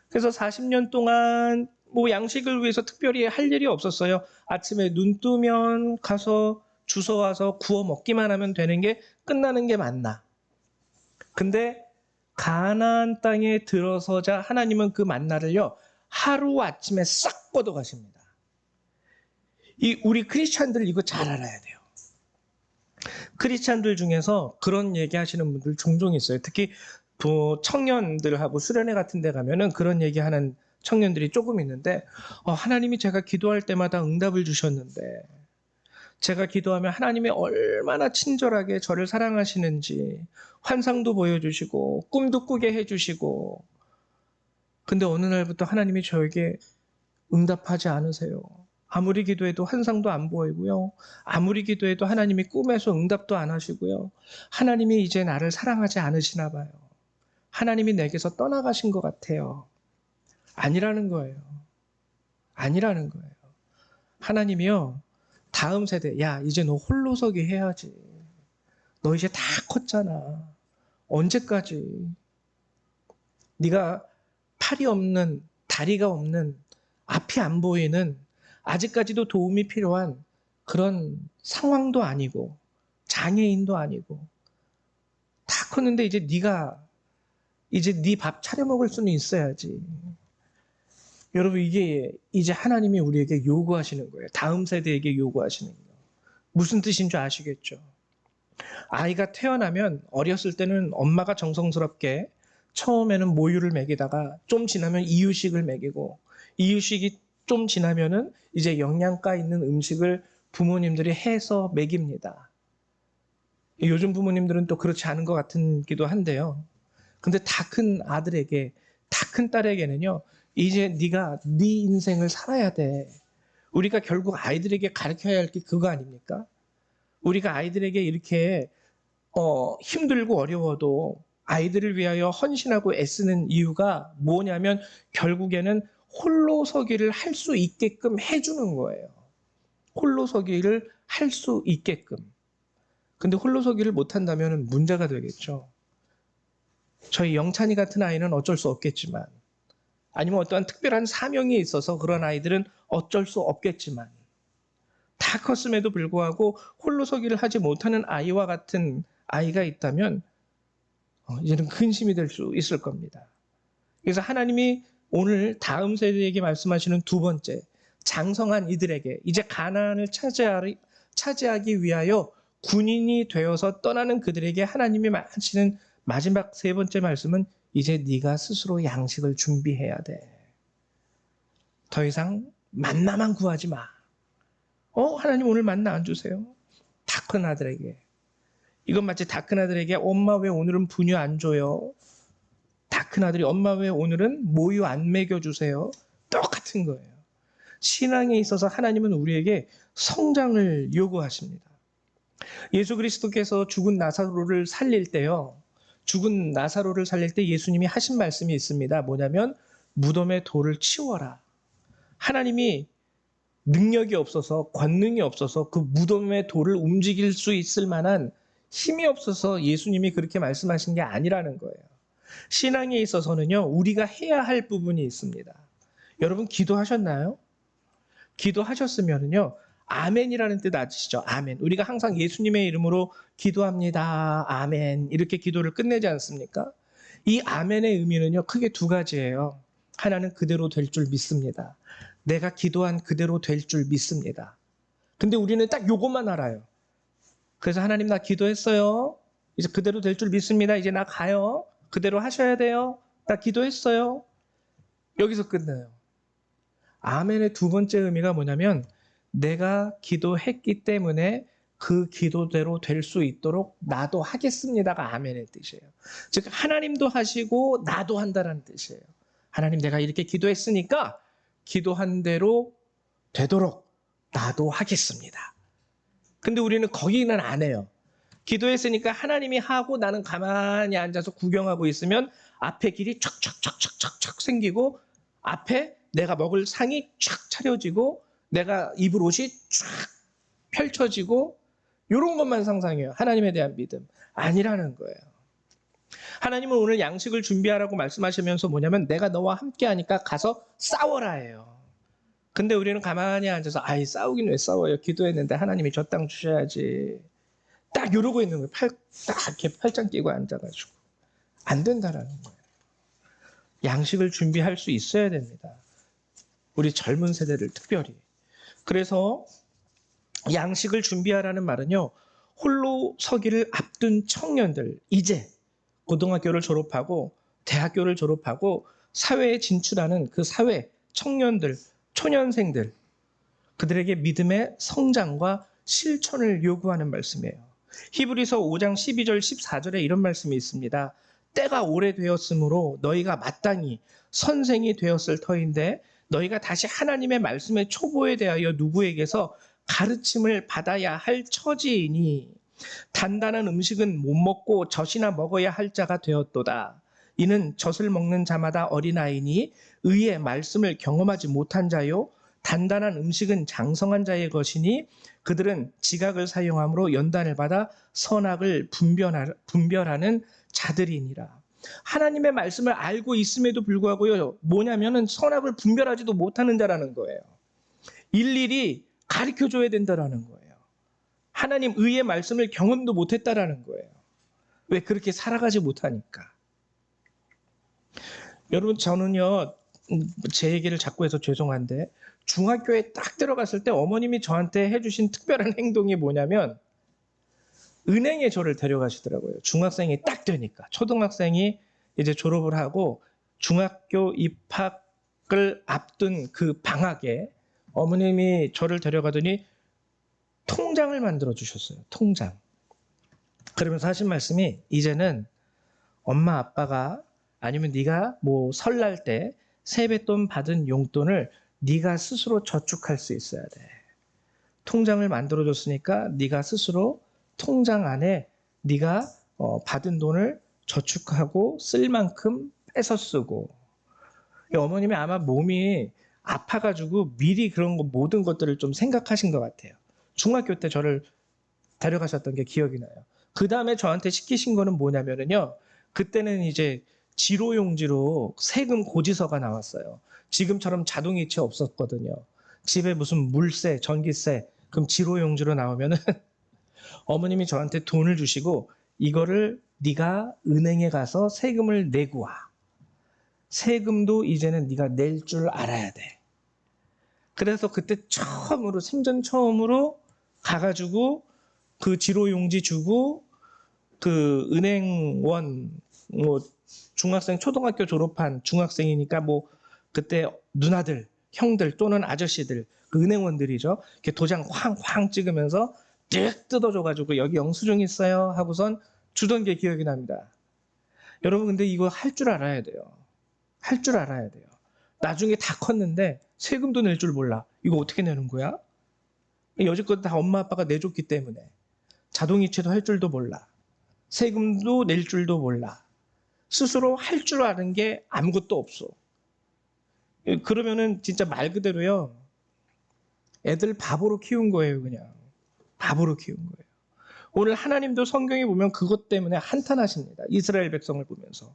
그래서 40년 동안 뭐 양식을 위해서 특별히 할 일이 없었어요. 아침에 눈 뜨면 가서 주워와서 구워 먹기만 하면 되는 게, 끝나는 게 만나. 근데 가나안 땅에 들어서자 하나님은 그 만나를요, 하루 아침에 싹 걷어 가십니다. 우리 크리스찬들 이거 잘 알아야 돼요. 크리스찬들 중에서 그런 얘기하시는 분들 종종 있어요. 특히 청년들하고 수련회 같은 데 가면은 그런 얘기하는 청년들이 조금 있는데, 하나님이 제가 기도할 때마다 응답을 주셨는데, 제가 기도하면 하나님이 얼마나 친절하게 저를 사랑하시는지 환상도 보여주시고 꿈도 꾸게 해주시고, 근데 어느 날부터 하나님이 저에게 응답하지 않으세요. 아무리 기도해도 환상도 안 보이고요. 아무리 기도해도 하나님이 꿈에서 응답도 안 하시고요. 하나님이 이제 나를 사랑하지 않으시나 봐요. 하나님이 내게서 떠나가신 것 같아요. 아니라는 거예요. 아니라는 거예요. 하나님이요, 다음 세대, 야, 이제 너 홀로서기 해야지. 너 이제 다 컸잖아. 언제까지? 네가 팔이 없는, 다리가 없는, 앞이 안 보이는, 아직까지도 도움이 필요한 그런 상황도 아니고 장애인도 아니고 다 컸는데 이제 네 밥 차려 먹을 수는 있어야지. 여러분, 이게 이제 하나님이 우리에게 요구하시는 거예요. 다음 세대에게 요구하시는 거예요. 무슨 뜻인 줄 아시겠죠? 아이가 태어나면 어렸을 때는 엄마가 정성스럽게 처음에는 모유를 먹이다가 좀 지나면 이유식을 먹이고, 이유식이 좀 지나면은 이제 영양가 있는 음식을 부모님들이 해서 먹입니다. 요즘 부모님들은 또 그렇지 않은 것 같기도 한데요. 근데 다 큰 아들에게, 다 큰 딸에게는요, 이제 네가 네 인생을 살아야 돼. 우리가 결국 아이들에게 가르쳐야 할 게 그거 아닙니까? 우리가 아이들에게 이렇게 힘들고 어려워도 아이들을 위하여 헌신하고 애쓰는 이유가 뭐냐면, 결국에는 홀로서기를 할 수 있게끔 해주는 거예요. 홀로서기를 할 수 있게끔. 근데 홀로서기를 못한다면 문제가 되겠죠. 저희 영찬이 같은 아이는 어쩔 수 없겠지만, 아니면 어떠한 특별한 사명이 있어서 그런 아이들은 어쩔 수 없겠지만, 다 컸음에도 불구하고 홀로서기를 하지 못하는 아이와 같은 아이가 있다면 이제는 근심이 될 수 있을 겁니다. 그래서 하나님이 오늘 다음 세대에게 말씀하시는 두 번째, 장성한 이들에게 이제 가나안을 차지하기 위하여 군인이 되어서 떠나는 그들에게 하나님이 하시는 마지막 세 번째 말씀은, 이제 네가 스스로 양식을 준비해야 돼. 더 이상 만나만 구하지 마. 하나님 오늘 만나 안 주세요? 다 큰 아들에게. 이건 마치 다 큰 아들에게 엄마 왜 오늘은 분유 안 줘요? 다 큰 아들이 엄마 왜 오늘은 모유 안 먹여주세요? 똑같은 거예요. 신앙에 있어서 하나님은 우리에게 성장을 요구하십니다. 예수 그리스도께서 죽은 나사로를 살릴 때요, 죽은 나사로를 살릴 때 예수님이 하신 말씀이 있습니다. 뭐냐면, 무덤의 돌을 치워라. 하나님이 능력이 없어서, 권능이 없어서 그 무덤의 돌을 움직일 수 있을 만한 힘이 없어서 예수님이 그렇게 말씀하신 게 아니라는 거예요. 신앙에 있어서는요, 우리가 해야 할 부분이 있습니다. 여러분, 기도하셨나요? 기도하셨으면요, 아멘이라는 뜻 아시죠? 아멘. 우리가 항상 예수님의 이름으로 기도합니다. 아멘. 이렇게 기도를 끝내지 않습니까? 이 아멘의 의미는요, 크게 두 가지예요. 하나는 그대로 될 줄 믿습니다. 내가 기도한 그대로 될 줄 믿습니다. 근데 우리는 딱 요것만 알아요. 그래서 하나님, 나 기도했어요. 이제 그대로 될 줄 믿습니다. 이제 나 가요. 그대로 하셔야 돼요. 나 기도했어요. 여기서 끝나요. 아멘의 두 번째 의미가 뭐냐면, 내가 기도했기 때문에 그 기도대로 될 수 있도록 나도 하겠습니다가 아멘의 뜻이에요. 즉, 하나님도 하시고 나도 한다는 뜻이에요. 하나님, 내가 이렇게 기도했으니까 기도한 대로 되도록 나도 하겠습니다. 근데 우리는 거기는 안 해요. 기도했으니까 하나님이 하고 나는 가만히 앉아서 구경하고 있으면 앞에 길이 촥촥촥촥촥 생기고 앞에 내가 먹을 상이 촥 차려지고 내가 입을 옷이 촥 펼쳐지고 이런 것만 상상해요. 하나님에 대한 믿음. 아니라는 거예요. 하나님은 오늘 양식을 준비하라고 말씀하시면서 뭐냐면 내가 너와 함께 하니까 가서 싸워라 해요. 근데 우리는 가만히 앉아서 아이 싸우긴 왜 싸워요. 기도했는데 하나님이 저 땅 주셔야지. 딱 이러고 있는 거예요. 딱 이렇게 팔짱 끼고 앉아가지고. 안 된다라는 거예요. 양식을 준비할 수 있어야 됩니다. 우리 젊은 세대를 특별히. 그래서 양식을 준비하라는 말은요. 홀로 서기를 앞둔 청년들, 이제 고등학교를 졸업하고 대학교를 졸업하고 사회에 진출하는 그 사회 청년들, 초년생들, 그들에게 믿음의 성장과 실천을 요구하는 말씀이에요. 히브리서 5장 12절 14절에 이런 말씀이 있습니다. 때가 오래되었으므로 너희가 마땅히 선생이 되었을 터인데 너희가 다시 하나님의 말씀의 초보에 대하여 누구에게서 가르침을 받아야 할 처지이니 단단한 음식은 못 먹고 젖이나 먹어야 할 자가 되었도다. 이는 젖을 먹는 자마다 어린아이니 의의 말씀을 경험하지 못한 자요 단단한 음식은 장성한 자의 것이니 그들은 지각을 사용함으로 연단을 받아 선악을 분별하는 자들이니라. 하나님의 말씀을 알고 있음에도 불구하고요. 뭐냐면은 선악을 분별하지도 못하는 자라는 거예요. 일일이 가르쳐줘야 된다라는 거예요. 하나님 의의 말씀을 경험도 못했다라는 거예요. 왜? 그렇게 살아가지 못하니까. 여러분 저는요. 제 얘기를 자꾸 해서 죄송한데 중학교에 딱 들어갔을 때 어머님이 저한테 해주신 특별한 행동이 뭐냐면 은행에 저를 데려가시더라고요. 중학생이 딱 되니까. 초등학생이 이제 졸업을 하고 중학교 입학을 앞둔 그 방학에 어머님이 저를 데려가더니 통장을 만들어 주셨어요. 통장. 그러면서 하신 말씀이 이제는 엄마 아빠가 아니면 네가 뭐 설날 때 세뱃돈 받은 용돈을 네가 스스로 저축할 수 있어야 돼. 통장을 만들어 줬으니까 네가 스스로 통장 안에 네가 받은 돈을 저축하고 쓸 만큼 빼서 쓰고. 어머님이 아마 몸이 아파가지고 미리 그런 거 모든 것들을 좀 생각하신 것 같아요. 중학교 때 저를 데려가셨던 게 기억이 나요. 그 다음에 저한테 시키신 거는 뭐냐면요. 그때는 이제 지로용지로 세금 고지서가 나왔어요. 지금처럼 자동이체 없었거든요. 집에 무슨 물세, 전기세, 그럼 지로용지로 나오면은 어머님이 저한테 돈을 주시고 이거를 네가 은행에 가서 세금을 내고 와. 세금도 이제는 네가 낼 줄 알아야 돼. 그래서 그때 처음으로 생전 처음으로 가가지고 그 지로용지 주고 그 은행원 뭐 중학생 초등학교 졸업한 중학생이니까 뭐 그때 누나들 형들 또는 아저씨들 그 은행원들이죠. 이렇게 도장 쾅쾅 찍으면서 뜩 뜯어줘가지고 여기 영수증 있어요 하고선 주던 게 기억이 납니다. 여러분 근데 이거 할 줄 알아야 돼요. 할 줄 알아야 돼요. 나중에 다 컸는데 세금도 낼 줄 몰라. 이거 어떻게 내는 거야? 여지껏 다 엄마 아빠가 내줬기 때문에 자동이체도 할 줄도 몰라. 세금도 낼 줄도 몰라. 스스로 할 줄 아는 게 아무것도 없어. 그러면은 진짜 말 그대로요. 애들 바보로 키운 거예요, 그냥. 바보로 키운 거예요. 오늘 하나님도 성경에 보면 그것 때문에 한탄하십니다. 이스라엘 백성을 보면서.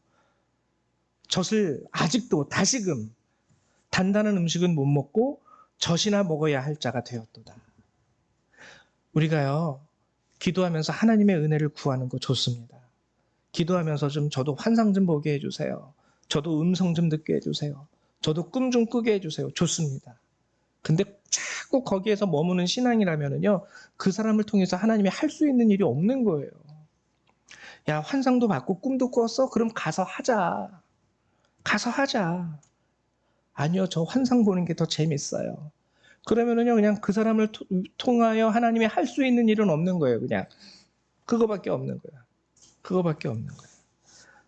젖을 아직도 다시금 단단한 음식은 못 먹고 젖이나 먹어야 할 자가 되었도다. 우리가요. 기도하면서 하나님의 은혜를 구하는 거 좋습니다. 기도하면서 좀 저도 환상 좀 보게 해주세요. 저도 음성 좀 듣게 해주세요. 저도 꿈 좀 꾸게 해주세요. 좋습니다. 근데 자꾸 거기에서 머무는 신앙이라면요, 그 사람을 통해서 하나님이 할 수 있는 일이 없는 거예요. 야, 환상도 받고 꿈도 꿨어? 그럼 가서 하자. 가서 하자. 아니요, 저 환상 보는 게 더 재밌어요. 그러면은요, 그냥 그 사람을 통하여 하나님이 할 수 있는 일은 없는 거예요, 그냥. 그거밖에 없는 거야. 그거밖에 없는 거예요.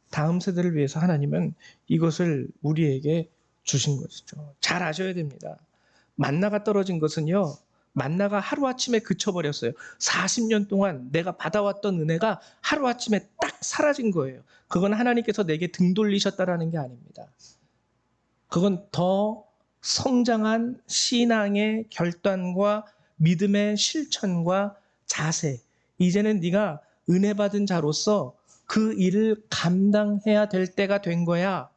다음 세대를 위해서 하나님은 이것을 우리에게 주신 것이죠. 잘 아셔야 됩니다. 만나가 떨어진 것은요, 만나가 하루아침에 그쳐버렸어요. 40년 동안 내가 받아왔던 은혜가 하루아침에 딱 사라진 거예요. 그건 하나님께서 내게 등 돌리셨다라는 게 아닙니다. 그건 더 성장한 신앙의 결단과 믿음의 실천과 자세. 이제는 네가 은혜 받은 자로서 그 일을 감당해야 될 때가 된 거야.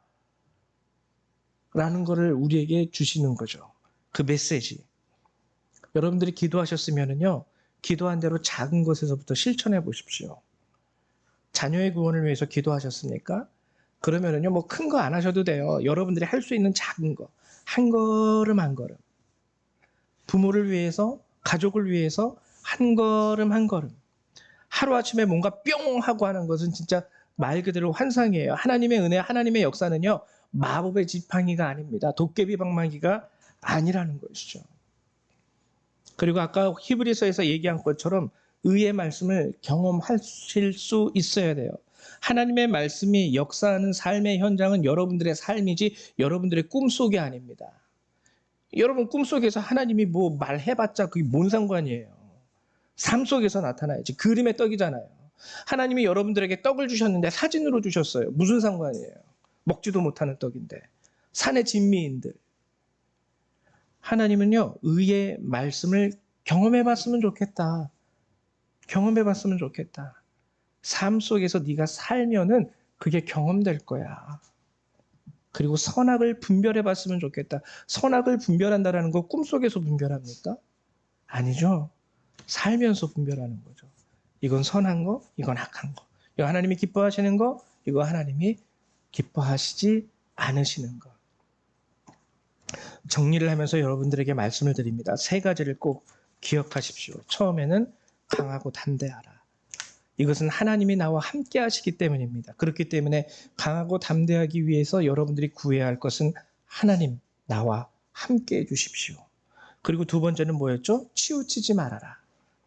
라는 거를 우리에게 주시는 거죠. 그 메시지. 여러분들이 기도하셨으면은요, 기도한 대로 작은 것에서부터 실천해 보십시오. 자녀의 구원을 위해서 기도하셨습니까? 그러면은요, 뭐 큰 거 안 하셔도 돼요. 여러분들이 할 수 있는 작은 거, 한 걸음 한 걸음. 부모를 위해서, 가족을 위해서 한 걸음 한 걸음. 하루아침에 뭔가 뿅 하고 하는 것은 진짜 말 그대로 환상이에요. 하나님의 은혜, 하나님의 역사는요, 마법의 지팡이가 아닙니다. 도깨비 방망이가 아니라는 것이죠. 그리고 아까 히브리서에서 얘기한 것처럼 의의 말씀을 경험하실 수 있어야 돼요. 하나님의 말씀이 역사하는 삶의 현장은 여러분들의 삶이지 여러분들의 꿈속이 아닙니다. 여러분 꿈속에서 하나님이 뭐 말해봤자 그게 뭔 상관이에요. 삶 속에서 나타나야지. 그림의 떡이잖아요. 하나님이 여러분들에게 떡을 주셨는데 사진으로 주셨어요. 무슨 상관이에요. 먹지도 못하는 떡인데. 산의 진미인들. 하나님은요, 의의 말씀을 경험해봤으면 좋겠다. 경험해봤으면 좋겠다. 삶 속에서 네가 살면은 그게 경험될 거야. 그리고 선악을 분별해봤으면 좋겠다. 선악을 분별한다는 거 꿈속에서 분별합니까? 아니죠. 살면서 분별하는 거죠. 이건 선한 거, 이건 악한 거. 이거 하나님이 기뻐하시는 거, 이거 하나님이 기뻐하시지 않으시는 거. 정리를 하면서 여러분들에게 말씀을 드립니다. 세 가지를 꼭 기억하십시오. 처음에는 강하고 담대하라. 이것은 하나님이 나와 함께 하시기 때문입니다. 그렇기 때문에 강하고 담대하기 위해서 여러분들이 구해야 할 것은 하나님, 나와 함께 해주십시오. 그리고 두 번째는 뭐였죠? 치우치지 말아라.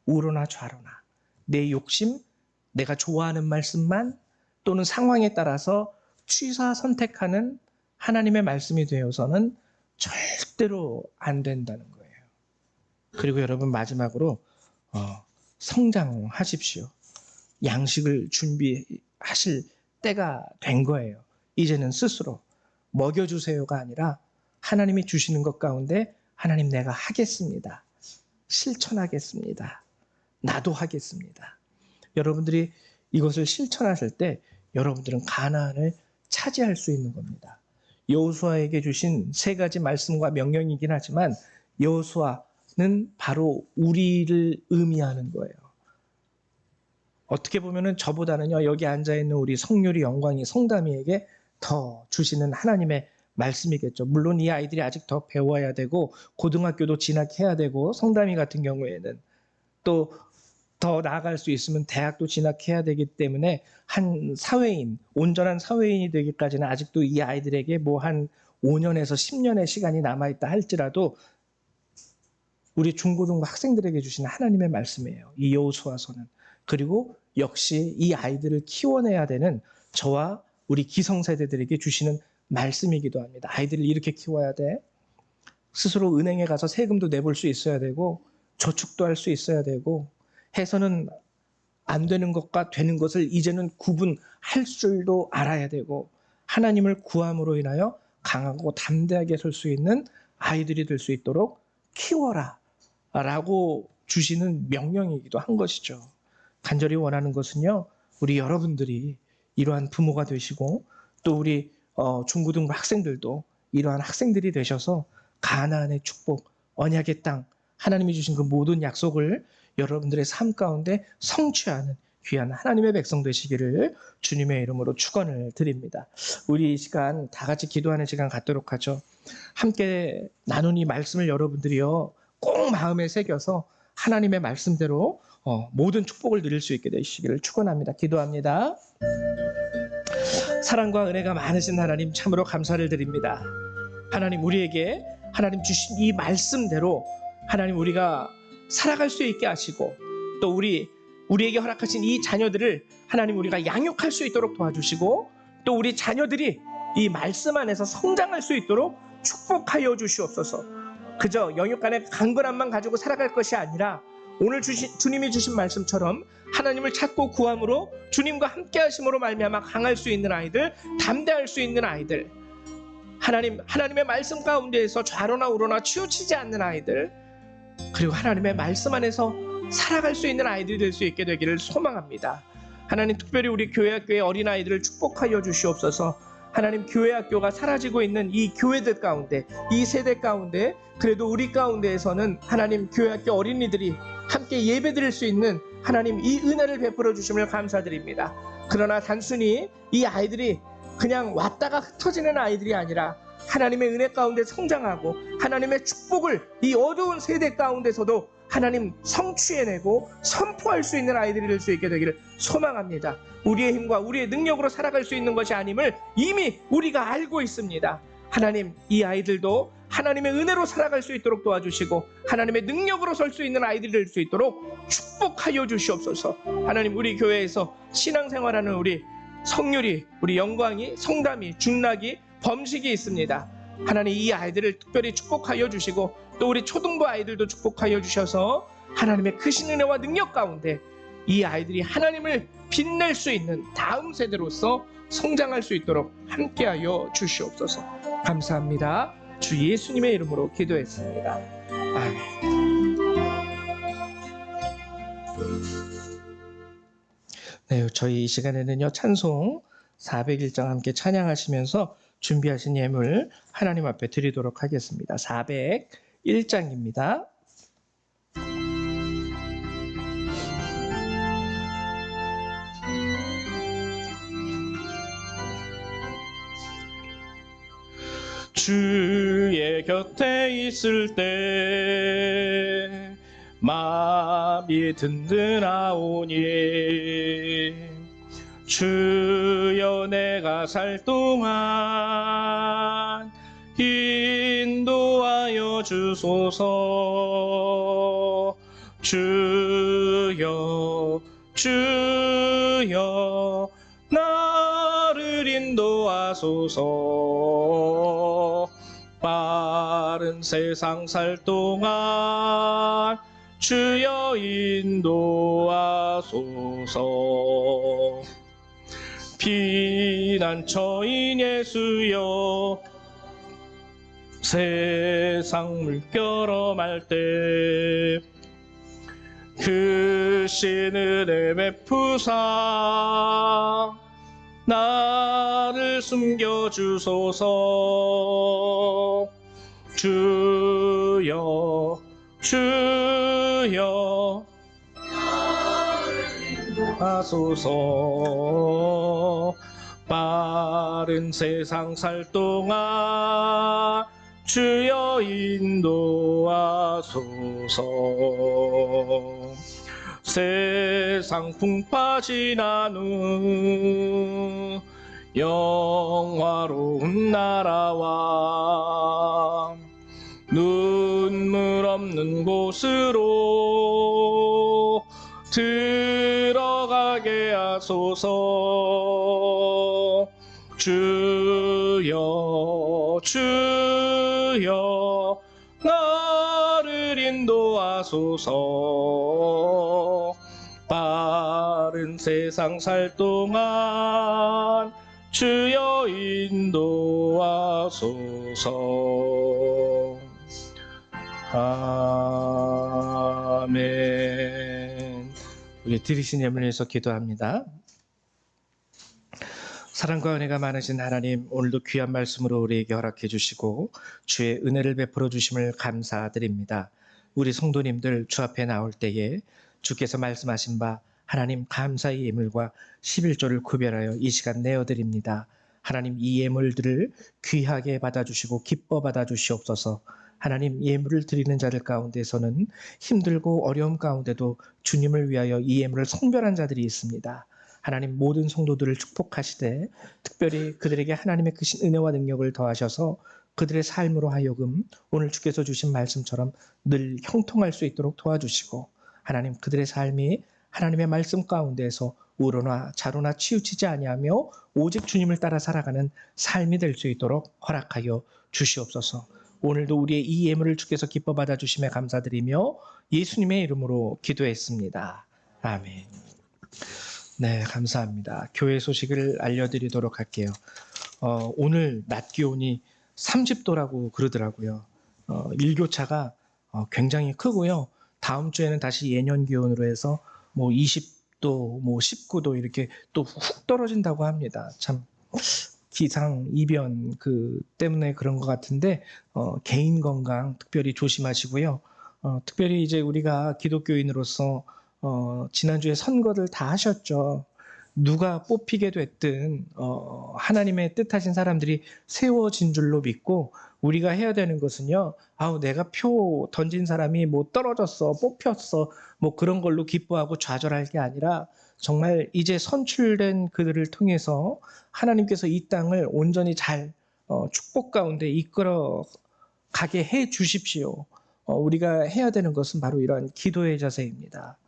우로나 좌로나. 내 욕심, 내가 좋아하는 말씀만 또는 상황에 따라서 취사 선택하는 하나님의 말씀이 되어서는 절대로 안 된다는 거예요. 그리고 여러분 마지막으로 성장하십시오. 양식을 준비하실 때가 된 거예요. 이제는 스스로 먹여주세요가 아니라 하나님이 주시는 것 가운데 하나님 내가 하겠습니다. 실천하겠습니다. 나도 하겠습니다. 여러분들이 이것을 실천하실 때 여러분들은 가나안을 차지할 수 있는 겁니다. 여호수아에게 주신 세 가지 말씀과 명령이긴 하지만 여호수아는 바로 우리를 의미하는 거예요. 어떻게 보면은 저보다는요, 여기 앉아있는 우리 성률이 영광이 성담이에게 더 주시는 하나님의 말씀이겠죠. 물론 이 아이들이 아직 더 배워야 되고 고등학교도 진학해야 되고 성담이 같은 경우에는 또 더 나아갈 수 있으면 대학도 진학해야 되기 때문에 한 사회인, 온전한 사회인이 되기까지는 아직도 이 아이들에게 뭐 한 5년에서 10년의 시간이 남아있다 할지라도 우리 중고등부 학생들에게 주시는 하나님의 말씀이에요. 이 여호수아서는. 그리고 역시 이 아이들을 키워내야 되는 저와 우리 기성세대들에게 주시는 말씀이기도 합니다. 아이들을 이렇게 키워야 돼. 스스로 은행에 가서 세금도 내볼 수 있어야 되고 저축도 할 수 있어야 되고 해서는 안 되는 것과 되는 것을 이제는 구분할 줄도 알아야 되고 하나님을 구함으로 인하여 강하고 담대하게 설 수 있는 아이들이 될 수 있도록 키워라 라고 주시는 명령이기도 한 것이죠. 간절히 원하는 것은요, 우리 여러분들이 이러한 부모가 되시고 또 우리 중고등부 학생들도 이러한 학생들이 되셔서 가나안의 축복, 언약의 땅, 하나님이 주신 그 모든 약속을 여러분들의 삶 가운데 성취하는 귀한 하나님의 백성 되시기를 주님의 이름으로 축원을 드립니다. 우리 이 시간 다 같이 기도하는 시간 갖도록 하죠. 함께 나눈 이 말씀을 여러분들이요 꼭 마음에 새겨서 하나님의 말씀대로 모든 축복을 누릴 수 있게 되시기를 축원합니다. 기도합니다. 사랑과 은혜가 많으신 하나님 참으로 감사를 드립니다. 하나님 우리에게 하나님 주신 이 말씀대로 하나님 우리가 살아갈 수 있게 하시고 또 우리에게 허락하신 이 자녀들을 하나님 우리가 양육할 수 있도록 도와주시고 또 우리 자녀들이 이 말씀 안에서 성장할 수 있도록 축복하여 주시옵소서. 그저 영육간의 강건함만 가지고 살아갈 것이 아니라 오늘 주님이 주신 말씀처럼 하나님을 찾고 구함으로 주님과 함께 하심으로 말미암아 강할 수 있는 아이들, 담대할 수 있는 아이들, 하나님의 말씀 가운데에서 좌로나 우로나 치우치지 않는 아이들, 그리고 하나님의 말씀 안에서 살아갈 수 있는 아이들이 될 수 있게 되기를 소망합니다. 하나님, 특별히 우리 교회학교의 어린아이들을 축복하여 주시옵소서. 하나님, 교회학교가 사라지고 있는 이 교회들 가운데, 이 세대 가운데, 그래도 우리 가운데에서는 하나님, 교회학교 어린이들이 함께 예배드릴 수 있는 하나님, 이 은혜를 베풀어 주심을 감사드립니다. 그러나 단순히 이 아이들이 그냥 왔다가 흩어지는 아이들이 아니라 하나님의 은혜 가운데 성장하고 하나님의 축복을 이 어두운 세대 가운데서도 하나님 성취해내고 선포할 수 있는 아이들이 될 수 있게 되기를 소망합니다. 우리의 힘과 우리의 능력으로 살아갈 수 있는 것이 아님을 이미 우리가 알고 있습니다. 하나님, 이 아이들도 하나님의 은혜로 살아갈 수 있도록 도와주시고 하나님의 능력으로 설 수 있는 아이들이 될 수 있도록 축복하여 주시옵소서. 하나님, 우리 교회에서 신앙생활하는 우리 성률이, 우리 영광이, 성담이, 준락이, 범식이 있습니다. 하나님, 이 아이들을 특별히 축복하여 주시고 또 우리 초등부 아이들도 축복하여 주셔서 하나님의 크신 은혜와 능력 가운데 이 아이들이 하나님을 빛낼 수 있는 다음 세대로서 성장할 수 있도록 함께하여 주시옵소서. 감사합니다. 주 예수님의 이름으로 기도했습니다. 아멘. 네, 저희 이 시간에는요, 찬송 401장 함께 찬양하시면서 준비하신 예물 하나님 앞에 드리도록 하겠습니다. 401장입니다. 주의 곁에 있을 때 마음이 든든하오니 주여 내가 살 동안 인도하여 주소서. 주여 주여 나를 인도하소서. 빠른 세상 살 동안 주여 인도하소서. 피난처인 예수여 세상 물결어말 때 그 신은혜 베푸사 나를 숨겨주소서. 주여 주여 하소서. 빠른 세상 살 동안 주여 인도하소서. 세상 풍파 지난 후 영화로운 나라와 눈물 없는 곳으로 들어가게 하소서. 주여 주여 나를 인도하소서. 빠른 세상 살 동안 주여 인도하소서. 아멘. 우리 들으신 예물을 위해서 기도합니다. 사랑과 은혜가 많으신 하나님, 오늘도 귀한 말씀으로 우리에게 허락해 주시고 주의 은혜를 베풀어 주심을 감사드립니다. 우리 성도님들 주 앞에 나올 때에 주께서 말씀하신 바 하나님 감사의 예물과 11조를 구별하여 이 시간 내어드립니다. 하나님, 이 예물들을 귀하게 받아주시고 기뻐 받아주시옵소서. 하나님, 예물을 드리는 자들 가운데서는 힘들고 어려움 가운데도 주님을 위하여 이 예물을 성별한 자들이 있습니다. 하나님, 모든 성도들을 축복하시되 특별히 그들에게 하나님의 크신 은혜와 능력을 더하셔서 그들의 삶으로 하여금 오늘 주께서 주신 말씀처럼 늘 형통할 수 있도록 도와주시고 하나님, 그들의 삶이 하나님의 말씀 가운데에서 우로나 좌로나 치우치지 아니하며 오직 주님을 따라 살아가는 삶이 될 수 있도록 허락하여 주시옵소서. 오늘도 우리의 이 예물을 주께서 기뻐 받아주심에 감사드리며 예수님의 이름으로 기도했습니다. 아멘. 네, 감사합니다. 교회 소식을 알려드리도록 할게요. 오늘 낮 기온이 30도라고 그러더라고요. 일교차가 굉장히 크고요. 다음 주에는 다시 예년 기온으로 해서 뭐 20도, 뭐 19도 이렇게 또 훅 떨어진다고 합니다. 참 기상 이변 때문에 그런 것 같은데 개인 건강 특별히 조심하시고요. 특별히 이제 우리가 기독교인으로서 지난주에 선거를 다 하셨죠. 누가 뽑히게 됐든 하나님의 뜻하신 사람들이 세워진 줄로 믿고 우리가 해야 되는 것은요. 내가 표 던진 사람이 뭐 떨어졌어, 뽑혔어, 뭐 그런 걸로 기뻐하고 좌절할 게 아니라 정말 이제 선출된 그들을 통해서 하나님께서 이 땅을 온전히 잘 축복 가운데 이끌어 가게 해 주십시오. 우리가 해야 되는 것은 바로 이러한 기도의 자세입니다.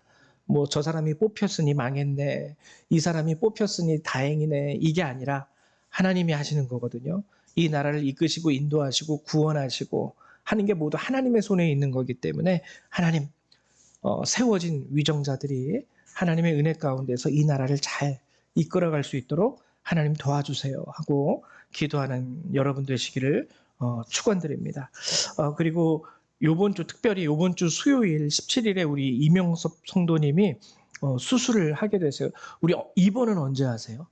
뭐 저 사람이 뽑혔으니 망했네. 이 사람이 뽑혔으니 다행이네. 이게 아니라 하나님이 하시는 거거든요. 이 나라를 이끄시고 인도하시고 구원하시고 하는 게 모두 하나님의 손에 있는 거기 때문에 하나님 세워진 위정자들이 하나님의 은혜 가운데서 이 나라를 잘 이끌어갈 수 있도록 하나님 도와주세요 하고 기도하는 여러분 되시기를 축원드립니다. 그리고 특별히 요번 주 수요일 17일에 우리 이명섭 성도님이 수술을 하게 됐어요. 우리 입원은 언제 하세요?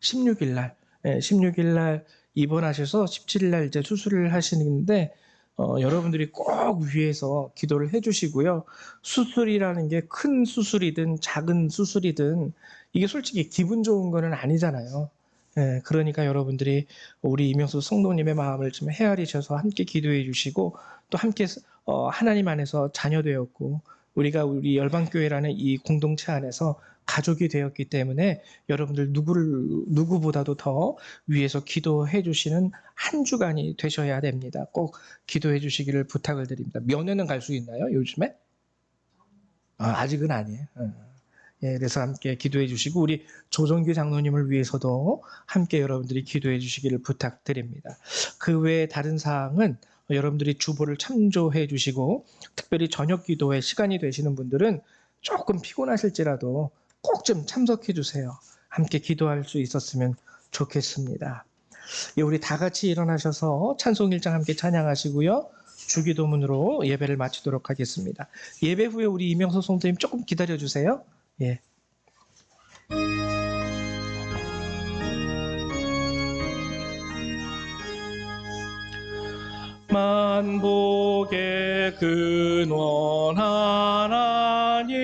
16일 날. 네, 16일 날 입원하셔서 17일 날 이제 수술을 하시는데 여러분들이 꼭 위해서 기도를 해주시고요. 수술이라는 게 큰 수술이든 작은 수술이든 이게 솔직히 기분 좋은 거는 아니잖아요. 예, 그러니까 여러분들이 우리 이명수 성도님의 마음을 좀 헤아리셔서 함께 기도해 주시고 또 함께 하나님 안에서 자녀되었고 우리가 우리 열방교회라는 이 공동체 안에서 가족이 되었기 때문에 여러분들 누구보다도 더 위에서 기도해 주시는 한 주간이 되셔야 됩니다. 꼭 기도해 주시기를 부탁을 드립니다. 면회는 갈 수 있나요? 요즘에? 아직은 아니에요. 예, 그래서 함께 기도해 주시고 우리 조정규 장로님을 위해서도 함께 여러분들이 기도해 주시기를 부탁드립니다. 그 외에 다른 사항은 여러분들이 주보를 참조해 주시고 특별히 저녁 기도에 시간이 되시는 분들은 조금 피곤하실지라도 꼭 좀 참석해 주세요. 함께 기도할 수 있었으면 좋겠습니다. 예, 우리 다 같이 일어나셔서 찬송 1장 함께 찬양하시고요. 주기도문으로 예배를 마치도록 하겠습니다. 예배 후에 우리 이명서 성도님 조금 기다려 주세요. 예. 만복의 근원 하나님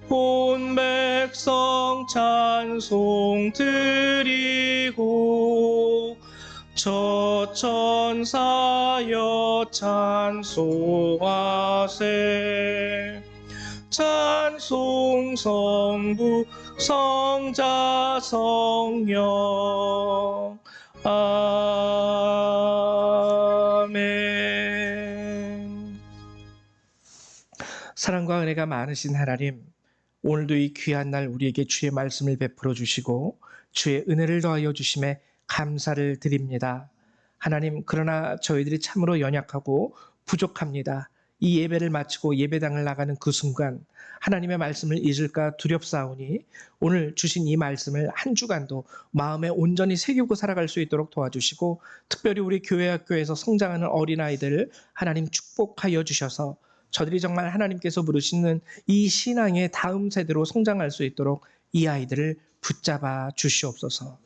온 백성 찬송 드리고 저천사여 찬송하세 찬송 성부 성자 성령 아멘. 사랑과 은혜가 많으신 하나님, 오늘도 이 귀한 날 우리에게 주의 말씀을 베풀어 주시고 주의 은혜를 더하여 주심에 감사를 드립니다. 하나님, 그러나 저희들이 참으로 연약하고 부족합니다. 이 예배를 마치고 예배당을 나가는 그 순간 하나님의 말씀을 잊을까 두렵사오니 오늘 주신 이 말씀을 한 주간도 마음에 온전히 새기고 살아갈 수 있도록 도와주시고 특별히 우리 교회 학교에서 성장하는 어린아이들 하나님 축복하여 주셔서 저들이 정말 하나님께서 부르시는 이 신앙의 다음 세대로 성장할 수 있도록 이 아이들을 붙잡아 주시옵소서.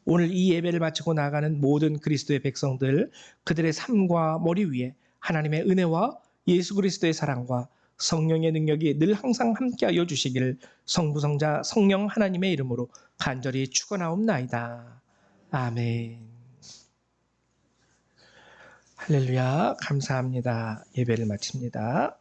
오늘 이 예배를 마치고 나가는 모든 그리스도의 백성들 그들의 삶과 머리 위에 하나님의 은혜와 예수 그리스도의 사랑과 성령의 능력이 늘 항상 함께하여 주시기를 성부 성자 성령 하나님의 이름으로 간절히 축원하옵나이다. 아멘. 할렐루야. 감사합니다. 예배를 마칩니다.